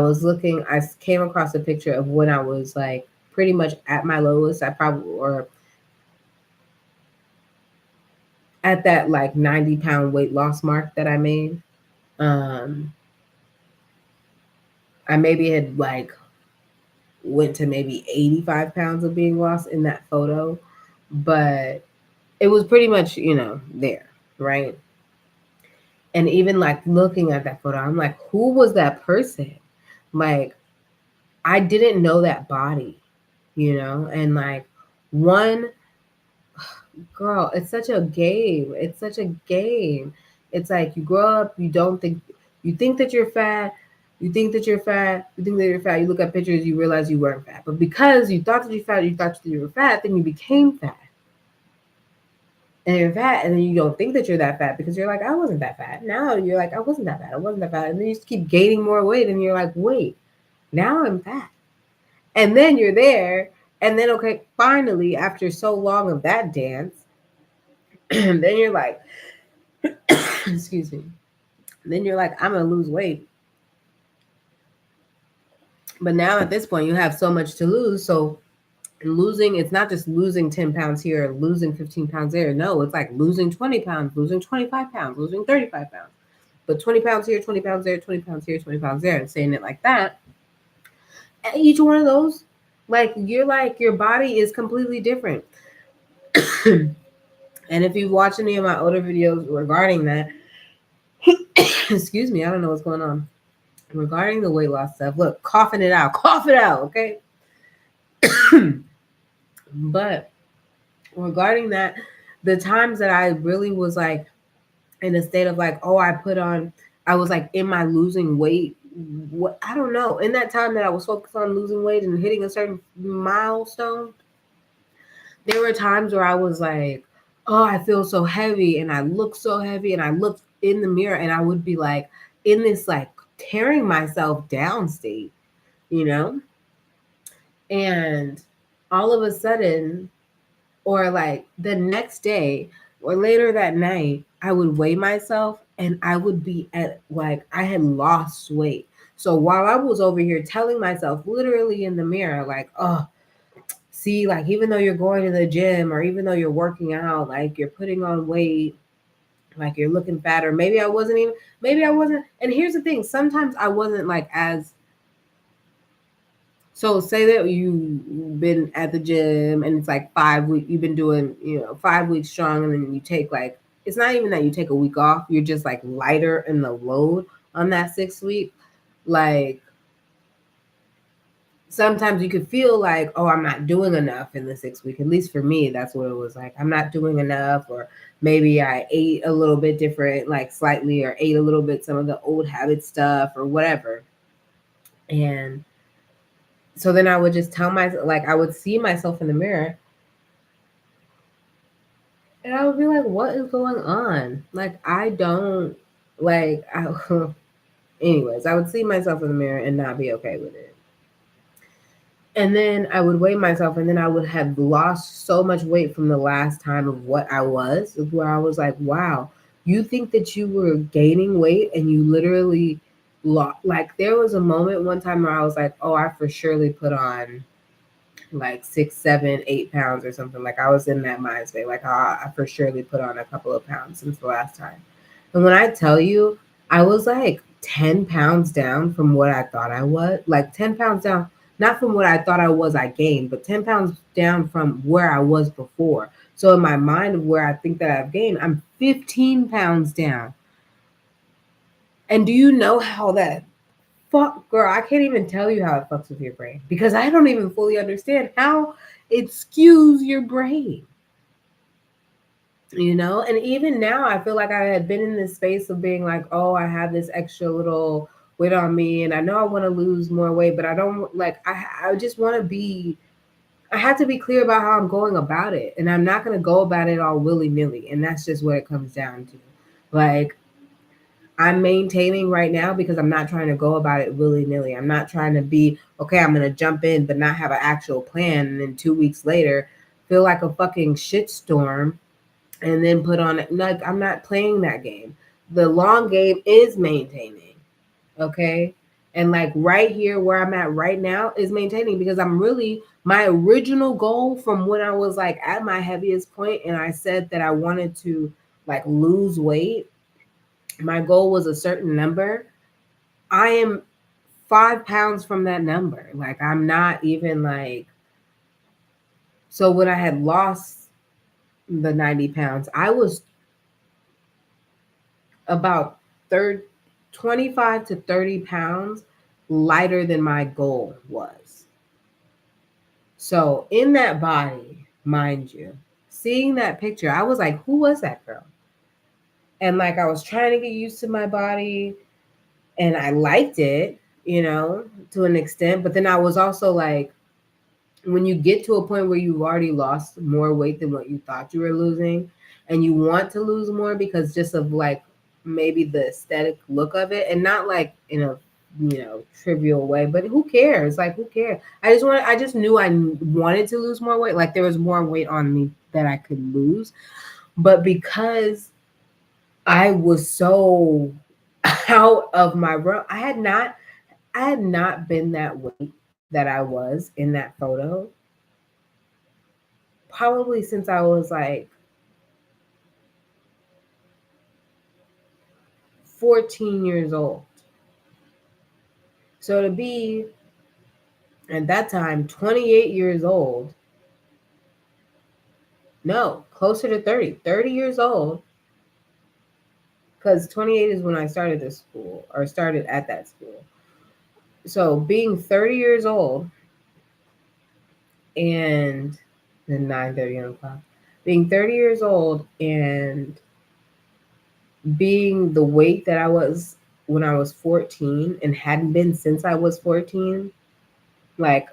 came across a picture of when I was like pretty much at my lowest. Or at that like 90-pound weight loss mark that I made. I maybe had like went to maybe 85 pounds of being lost in that photo, but it was pretty much, there, right? And even like looking at that photo, I'm like, who was that person? Like, I didn't know that body, and like, one, girl, it's such a game. It's such a game. It's like, you grow up, you think that you're fat. You think that you're fat. You think that you're fat. You look at pictures, you realize you weren't fat. But because you thought that you thought that you were fat, then you became fat. And you're fat, and then you don't think that you're that fat, because you're like, I wasn't that fat. Now you're like, I wasn't that fat. I wasn't that fat. And then you just keep gaining more weight, and you're like, wait, now I'm fat. And then you're there, and then, okay, finally, after so long of that dance, then you're like, excuse me. Then you're like, I'm going to lose weight. But now at this point, you have so much to lose. So losing, it's not just losing 10 pounds here, losing 15 pounds there. No, it's like losing 20 pounds, losing 25 pounds, losing 35 pounds. But 20 pounds here, 20 pounds there, 20 pounds here, 20 pounds there, and saying it like that. And each one of those, like, your body is completely different. And if you've watched any of my older videos regarding that, excuse me, I don't know what's going on. Regarding the weight loss stuff, look, cough it out, okay? But regarding that, the times that I really was like in a state of like, I was like in my losing weight. I don't know. In that time that I was focused on losing weight and hitting a certain milestone, there were times where I was like, oh, I feel so heavy, and I look so heavy, and I looked in the mirror, and I would be like in this like tearing myself down state, And all of a sudden, or like the next day or later that night, I would weigh myself and I would be at like I had lost weight. So while I was over here telling myself literally in the mirror, like, oh, see, like even though you're going to the gym or even though you're working out, like you're putting on weight, like you're looking fatter. Maybe I wasn't. And here's the thing, sometimes I wasn't like as so say that you've been at the gym and it's like 5 weeks, you've been doing, 5 weeks strong, and then you take like, it's not even that you take a week off, you're just like lighter in the load on that 6 week. Like sometimes you could feel like, oh, I'm not doing enough in the 6 week. At least for me, that's what it was like. I'm not doing enough, or maybe I ate a little bit different, like slightly, or ate a little bit some of the old habit stuff or whatever. And so then I would just tell myself, like, I would see myself in the mirror and I would be like, what is going on? Like, I don't, like, anyways, I would see myself in the mirror and not be okay with it. And then I would weigh myself, and then I would have lost so much weight from the last time of what I was, where I was like, wow, you think that you were gaining weight and you literally lost. Like, there was a moment one time where I was like, oh, I for surely put on like 6, 7, 8 pounds or something. Like I was in that mind state. Like I for surely put on a couple of pounds since the last time. And when I tell you, I was like 10 pounds down from what I thought I was. Like 10 pounds down, not from what I thought I was, I gained, but 10 pounds down from where I was before. So in my mind of where I think that I've gained, I'm 15 pounds down. And do you know how that fuck, girl, I can't even tell you how it fucks with your brain, because I don't even fully understand how it skews your brain. And even now I feel like I had been in this space of being like, oh, I have this extra little weight on me and I know I want to lose more weight, but I don't, like, I just want to be, I have to be clear about how I'm going about it, and I'm not going to go about it all willy-nilly, and that's just what it comes down to. Like, I'm maintaining right now because I'm not trying to go about it willy-nilly. I'm not trying to be, okay, I'm going to jump in, but not have an actual plan. And then 2 weeks later, feel like a fucking shitstorm and then put on it. Like, I'm not playing that game. The long game is maintaining. Okay. And like right here where I'm at right now is maintaining, because I'm really, my original goal from when I was like at my heaviest point and I said that I wanted to like lose weight, my goal was a certain number. I am 5 pounds from that number. Like, I'm not even like, so when I had lost the 90 pounds, I was about 25 to 30 pounds lighter than my goal was. So in that body, mind you, seeing that picture, I was like, who was that girl? And like, I was trying to get used to my body and I liked it, to an extent. But then I was also like, when you get to a point where you've already lost more weight than what you thought you were losing, and you want to lose more because just of like maybe the aesthetic look of it, and not like in a trivial way, but who cares? Like, who cares? I just knew I wanted to lose more weight. Like, there was more weight on me that I could lose, but because I was so out of my realm, I had not been that weight that I was in that photo probably since I was like 14 years old. So to be at that time 28 years old, no, closer to 30 years old, because 28 is when I started this school, or started at that school. So being 30 years old and then 9:30 on the clock, being 30 years old and being the weight that I was when I was 14 and hadn't been since I was 14, like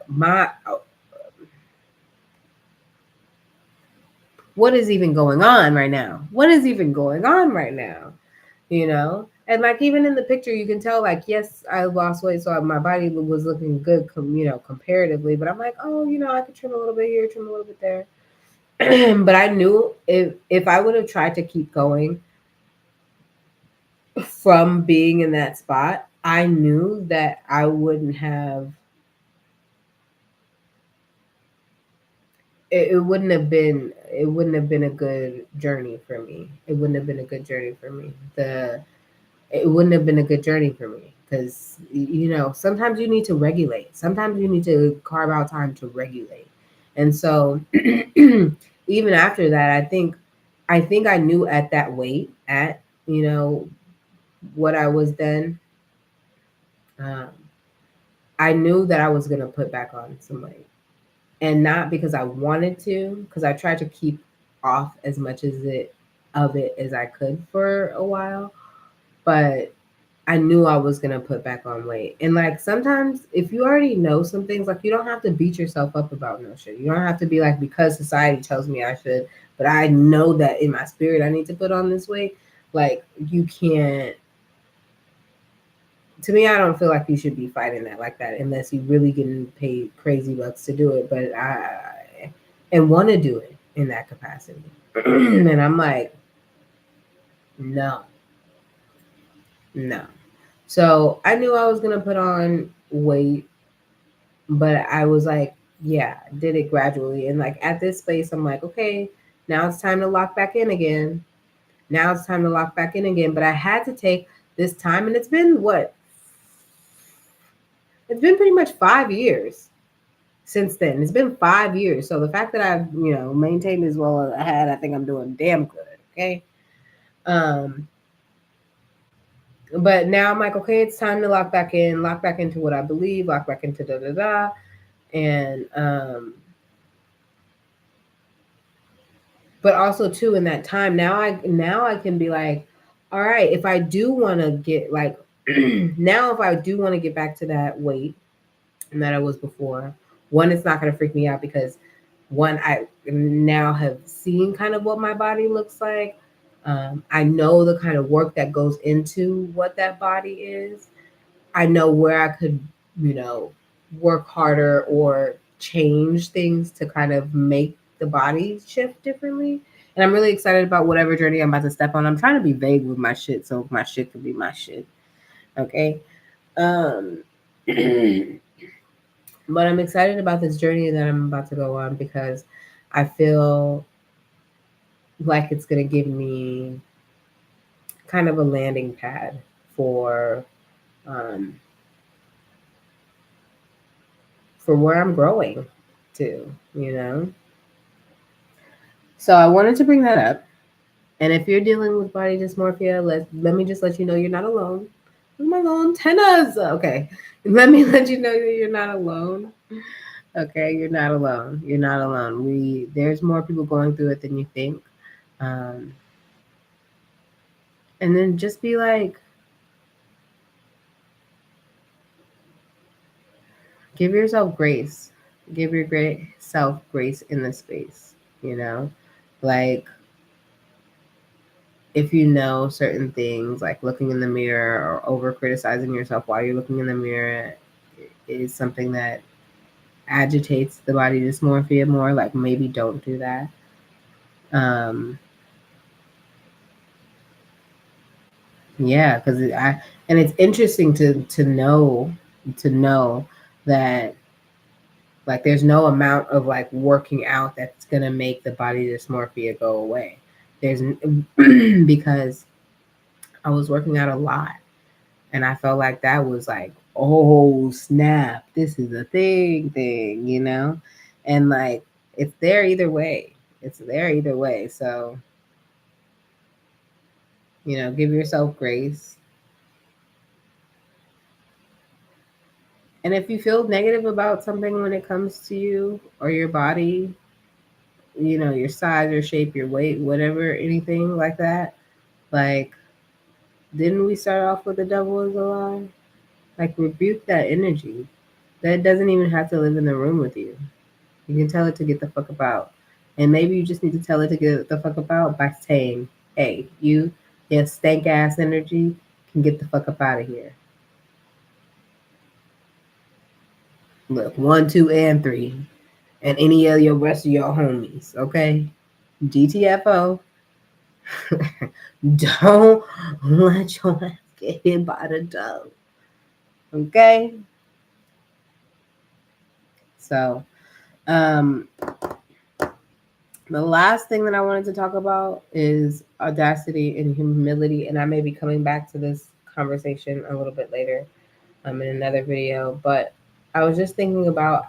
what is even going on right now? What is even going on right now? And like even in the picture, you can tell like, yes, I lost weight, so my body was looking good, comparatively. But I'm like, oh, I could trim a little bit here, trim a little bit there. But I knew if I would have tried to keep going from being in that spot, I knew that I wouldn't have. It wouldn't have been. It wouldn't have been a good journey for me. It wouldn't have been a good journey for me. It wouldn't have been a good journey for me because sometimes you need to regulate. Sometimes you need to carve out time to regulate. And so even after that, I think I knew at that weight, at what I was then, um, I knew that I was gonna put back on some weight, and not because I wanted to, because I tried to keep off as much of it as I could for a while, but I knew I was gonna put back on weight. And like sometimes if you already know some things, like you don't have to beat yourself up about no shit. You don't have to be like, because society tells me I should, but I know that in my spirit I need to put on this weight. Like you can't, to me, I don't feel like you should be fighting that like that unless you really getting paid crazy bucks to do it. But I and want to do it in that capacity. And I'm like, no, no. So I knew I was gonna put on weight, but I was like, yeah, did it gradually. And like at this space, I'm like, okay, now it's time to lock back in again. Now it's time to lock back in again. But I had to take this time, and it's been what? It's been pretty much 5 years since then. It's been 5 years. So the fact that I've, maintained as well as I had, I think I'm doing damn good. Okay. Um, but now I'm like, okay, it's time to lock back into what I believe, lock back into da da da. And but also too in that time, now I can be like, all right, if I do want to get like now if I do want to get back to that weight that I was before, one, it's not going to freak me out because one, I now have seen kind of what my body looks like. I know the kind of work that goes into what that body is. I know where I could, you know, work harder or change things to kind of make the body shift differently. And I'm really excited about whatever journey I'm about to step on. I'm trying to be vague with my shit so my shit can be my shit. Okay. Um But I'm excited about this journey that I'm about to go on because I feel like it's going to give me kind of a landing pad for um, for where I'm growing to. So I wanted to bring that up. And if you're dealing with body dysmorphia, let me just let you know you're not alone. My little antennas. Okay. Let me let you know that you're not alone. Okay, you're not alone. You're not alone. There's more people going through it than you think. Um, and then just be like, give yourself grace. Give your great self grace in the space, you know? Like if you know certain things, like looking in the mirror or over criticizing yourself while you're looking in the mirror is something that agitates the body dysmorphia more, like maybe don't do that. Um yeah, because and it's interesting to know that like there's no amount of like working out that's gonna make the body dysmorphia go away. There's because I was working out a lot and I felt like that was like, oh snap, this is a thing. And like it's there either way. It's there either way. So, give yourself grace. And if you feel negative about something when it comes to you or your body, your size, your shape, your weight, whatever, anything like that, like, didn't we start off with the devil is a lie? Like, rebuke that energy. That doesn't even have to live in the room with you. You can tell it to get the fuck about. And maybe you just need to tell it to get the fuck about by saying, hey, you stank ass energy, and get the fuck up out of here. Look, 1, 2, and 3, and any of your rest of your homies, okay? GTFO. Don't let your ass get hit by the dog. Okay? So, um, the last thing that I wanted to talk about is audacity and humility, and I may be coming back to this conversation a little bit later in another video, but I was just thinking about,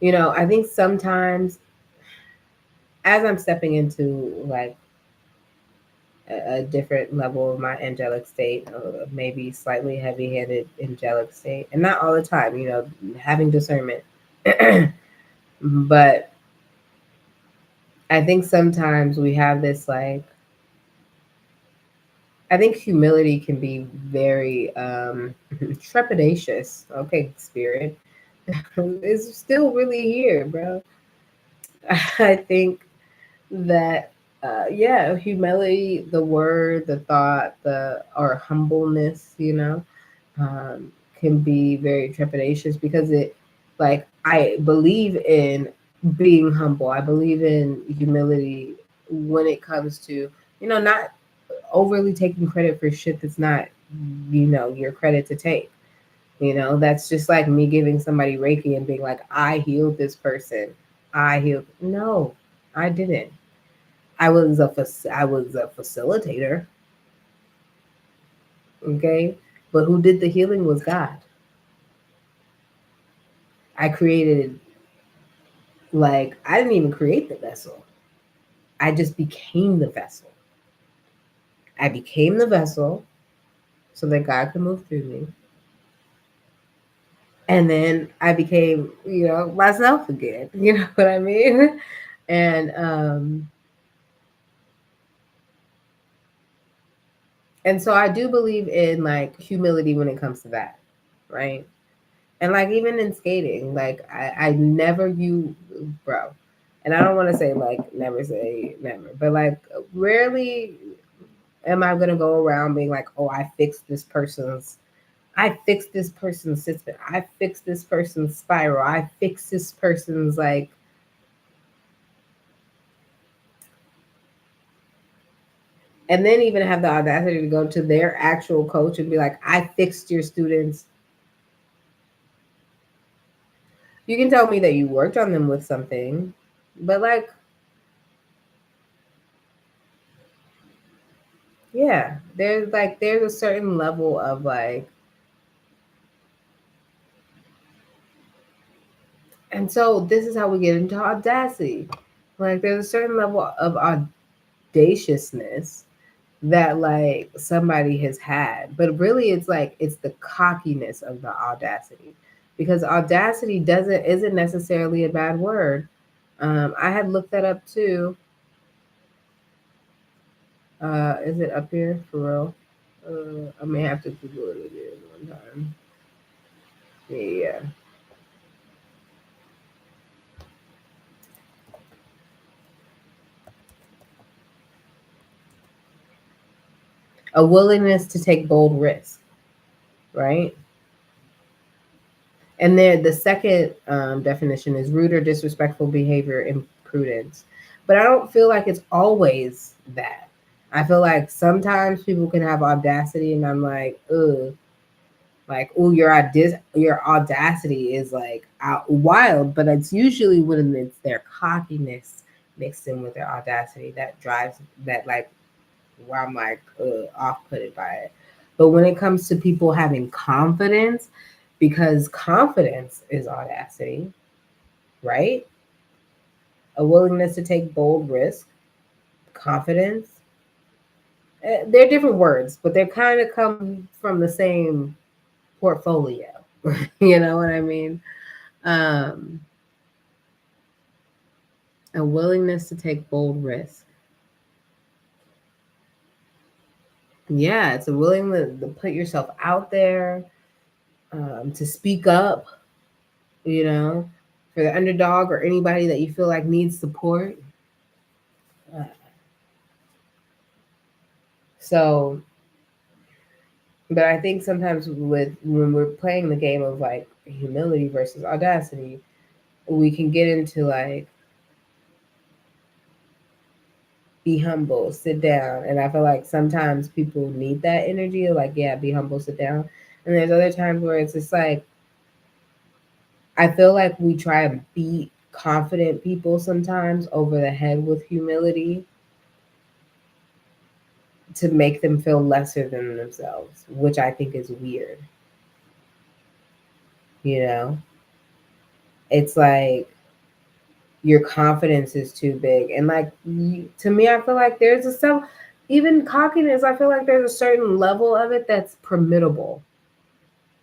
I think sometimes as I'm stepping into like a different level of my angelic state, maybe slightly heavy-handed angelic state, and not all the time, having discernment. But I think sometimes we have this like, I think humility can be very trepidatious. Okay, spirit. It's still really here, bro. I think that yeah, humility, the word, the thought, or humbleness, can be very trepidatious because it, like, I believe in being humble. I believe in humility when it comes to, not overly taking credit for shit that's not, your credit to take. That's just like me giving somebody Reiki and being like, I healed this person. I healed. No, I didn't. I was a facilitator. Okay. But who did the healing was God. I created, like, I didn't even create the vessel. I just became the vessel. I became the vessel so that God could move through me. And then I became, myself again. You know what I mean? And so I do believe in like humility when it comes to that, right? And like even in skating, like I never bro. And I don't want to say like never say never, but like rarely am I gonna go around being like, oh, I fixed this person's system, I fixed this person's spiral, I fixed this person's like, and then even have the audacity to go to their actual coach and be like, I fixed your students. You can tell me that you worked on them with something, but like, yeah, there's a certain level of like, and so this is how we get into audacity. Like there's a certain level of audaciousness that like somebody has had, but really it's like it's the cockiness of the audacity, because audacity isn't necessarily a bad word. I had looked that up too. Is it up here for real? I may have to Google it again one time. Yeah. A willingness to take bold risks, right? And then the second definition is rude or disrespectful behavior, imprudence. But I don't feel like it's always that. I feel like sometimes people can have audacity, and I'm like, ugh, like, oh, your audacity is like out wild. But it's usually when it's their cockiness mixed in with their audacity that drives that, like, where I'm like off putted by it. But when it comes to people having confidence, because confidence is audacity, right? A willingness to take bold risk, confidence. They're different words, but they kind of come from the same portfolio. You know what I mean? Um, a willingness to take bold risk. Yeah, it's a willingness to put yourself out there, to speak up, for the underdog or anybody that you feel like needs support. So But I think sometimes when we're playing the game of like humility versus audacity, we can get into like be humble, sit down. And I feel like sometimes people need that energy of like, yeah, be humble, sit down. And there's other times where it's just like, I feel like we try and beat confident people sometimes over the head with humility to make them feel lesser than themselves, which I think is weird. You know, it's like your confidence is too big. And like, to me, I feel like there's a self, even cockiness, I feel like there's a certain level of it that's permittable.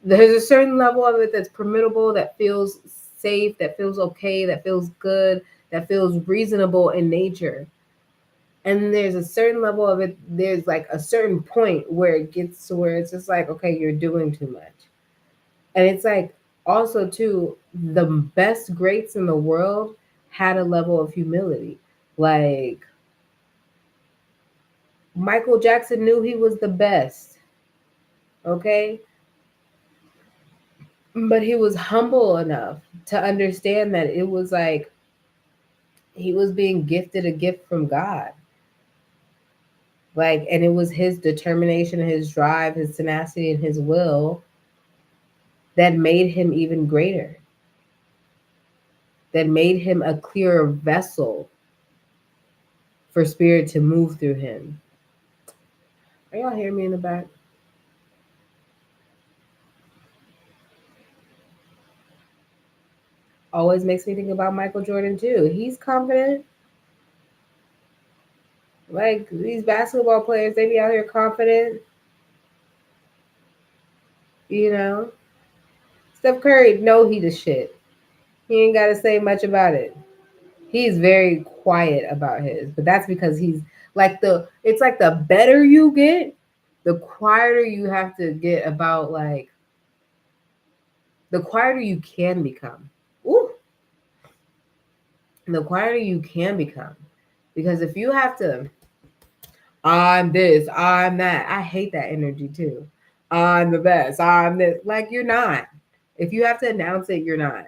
There's a certain level of it that's permittable, that feels safe, that feels okay, that feels good, that feels reasonable in nature. And there's a certain level of it, there's like a certain point where it gets to where it's just like, okay, you're doing too much. And it's like, also too, the best greats in the world had a level of humility. Like Michael Jackson knew he was the best, okay? But he was humble enough to understand that it was like he was being gifted a gift from God. Like, and it was his determination, his drive, his tenacity, and his will that made him even greater, that made him a clearer vessel for spirit to move through him. Are y'all hearing me in the back? Always makes me think about Michael Jordan too. He's confident. Like these basketball players, they be out here confident. You know, Steph Curry, know he the shit. He ain't got to say much about it. He's very quiet about his, but that's because he's like it's like the better you get, the quieter you have to get about like the quieter you can become. Ooh, the quieter you can become. Because if you have to, I'm this, I'm that, I hate that energy too. I'm the best, I'm this. Like, you're not. If you have to announce it, you're not.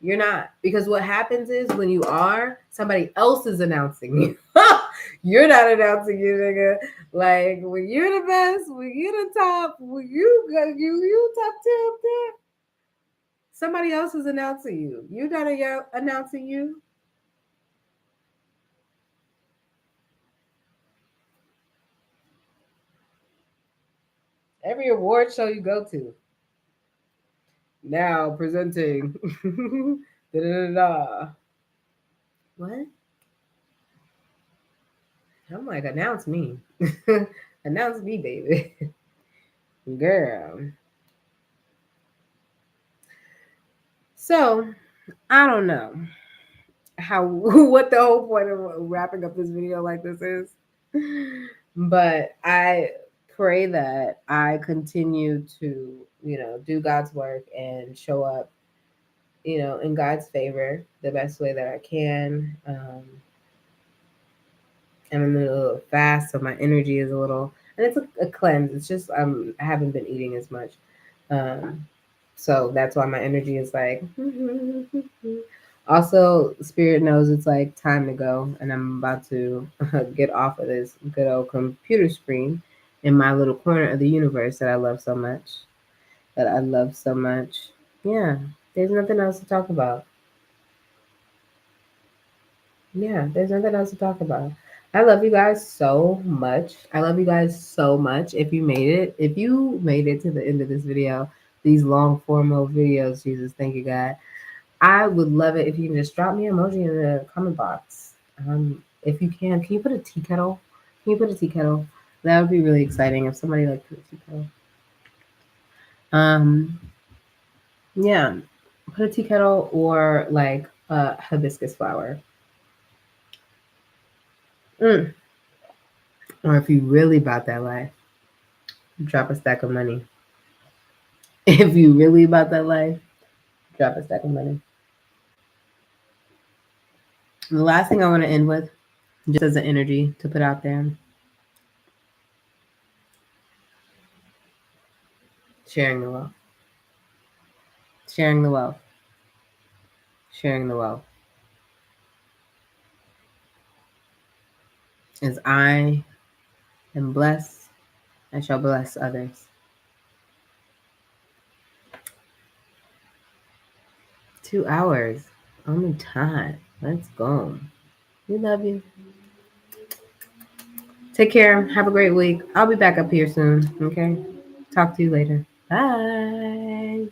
You're not. Because what happens is when you are, somebody else is announcing you. You're not announcing you, nigga. Like, when you're the best, when you're the top, when you top 10 up there, somebody else is announcing you. You're not announcing you. Every award show you go to. Now presenting. Da, da, da, da. What? I'm like, announce me. Announce me, baby. Girl. So, I don't know how what the whole point of wrapping up this video like this is. But I pray that I continue to, do God's work and show up, in God's favor the best way that I can. I'm in a little fast, so my energy is a little, and it's a cleanse. It's just I haven't been eating as much, so that's why my energy is like. Also, Spirit knows it's like time to go, and I'm about to get off of this good old computer screen in my little corner of the universe that I love so much. That I love so much. Yeah, there's nothing else to talk about. Yeah, there's nothing else to talk about. I love you guys so much. I love you guys so much. If you made it to the end of this video, these long formal videos, Jesus, thank you, God. I would love it if you can just drop me an emoji in the comment box. If you can you put a tea kettle? Can you put a tea kettle? That would be really exciting if somebody like put a tea kettle. Um, yeah, put a tea kettle or like a hibiscus flower. Mm. Or if you really about that life, drop a stack of money. If you really about that life, drop a stack of money. And the last thing I want to end with, just as an energy to put out there. Sharing the wealth. Sharing the wealth. Sharing the wealth. As I am blessed, I shall bless others. 2 hours. Only time. Let's go. We love you. Take care. Have a great week. I'll be back up here soon. Okay. Talk to you later. Bye.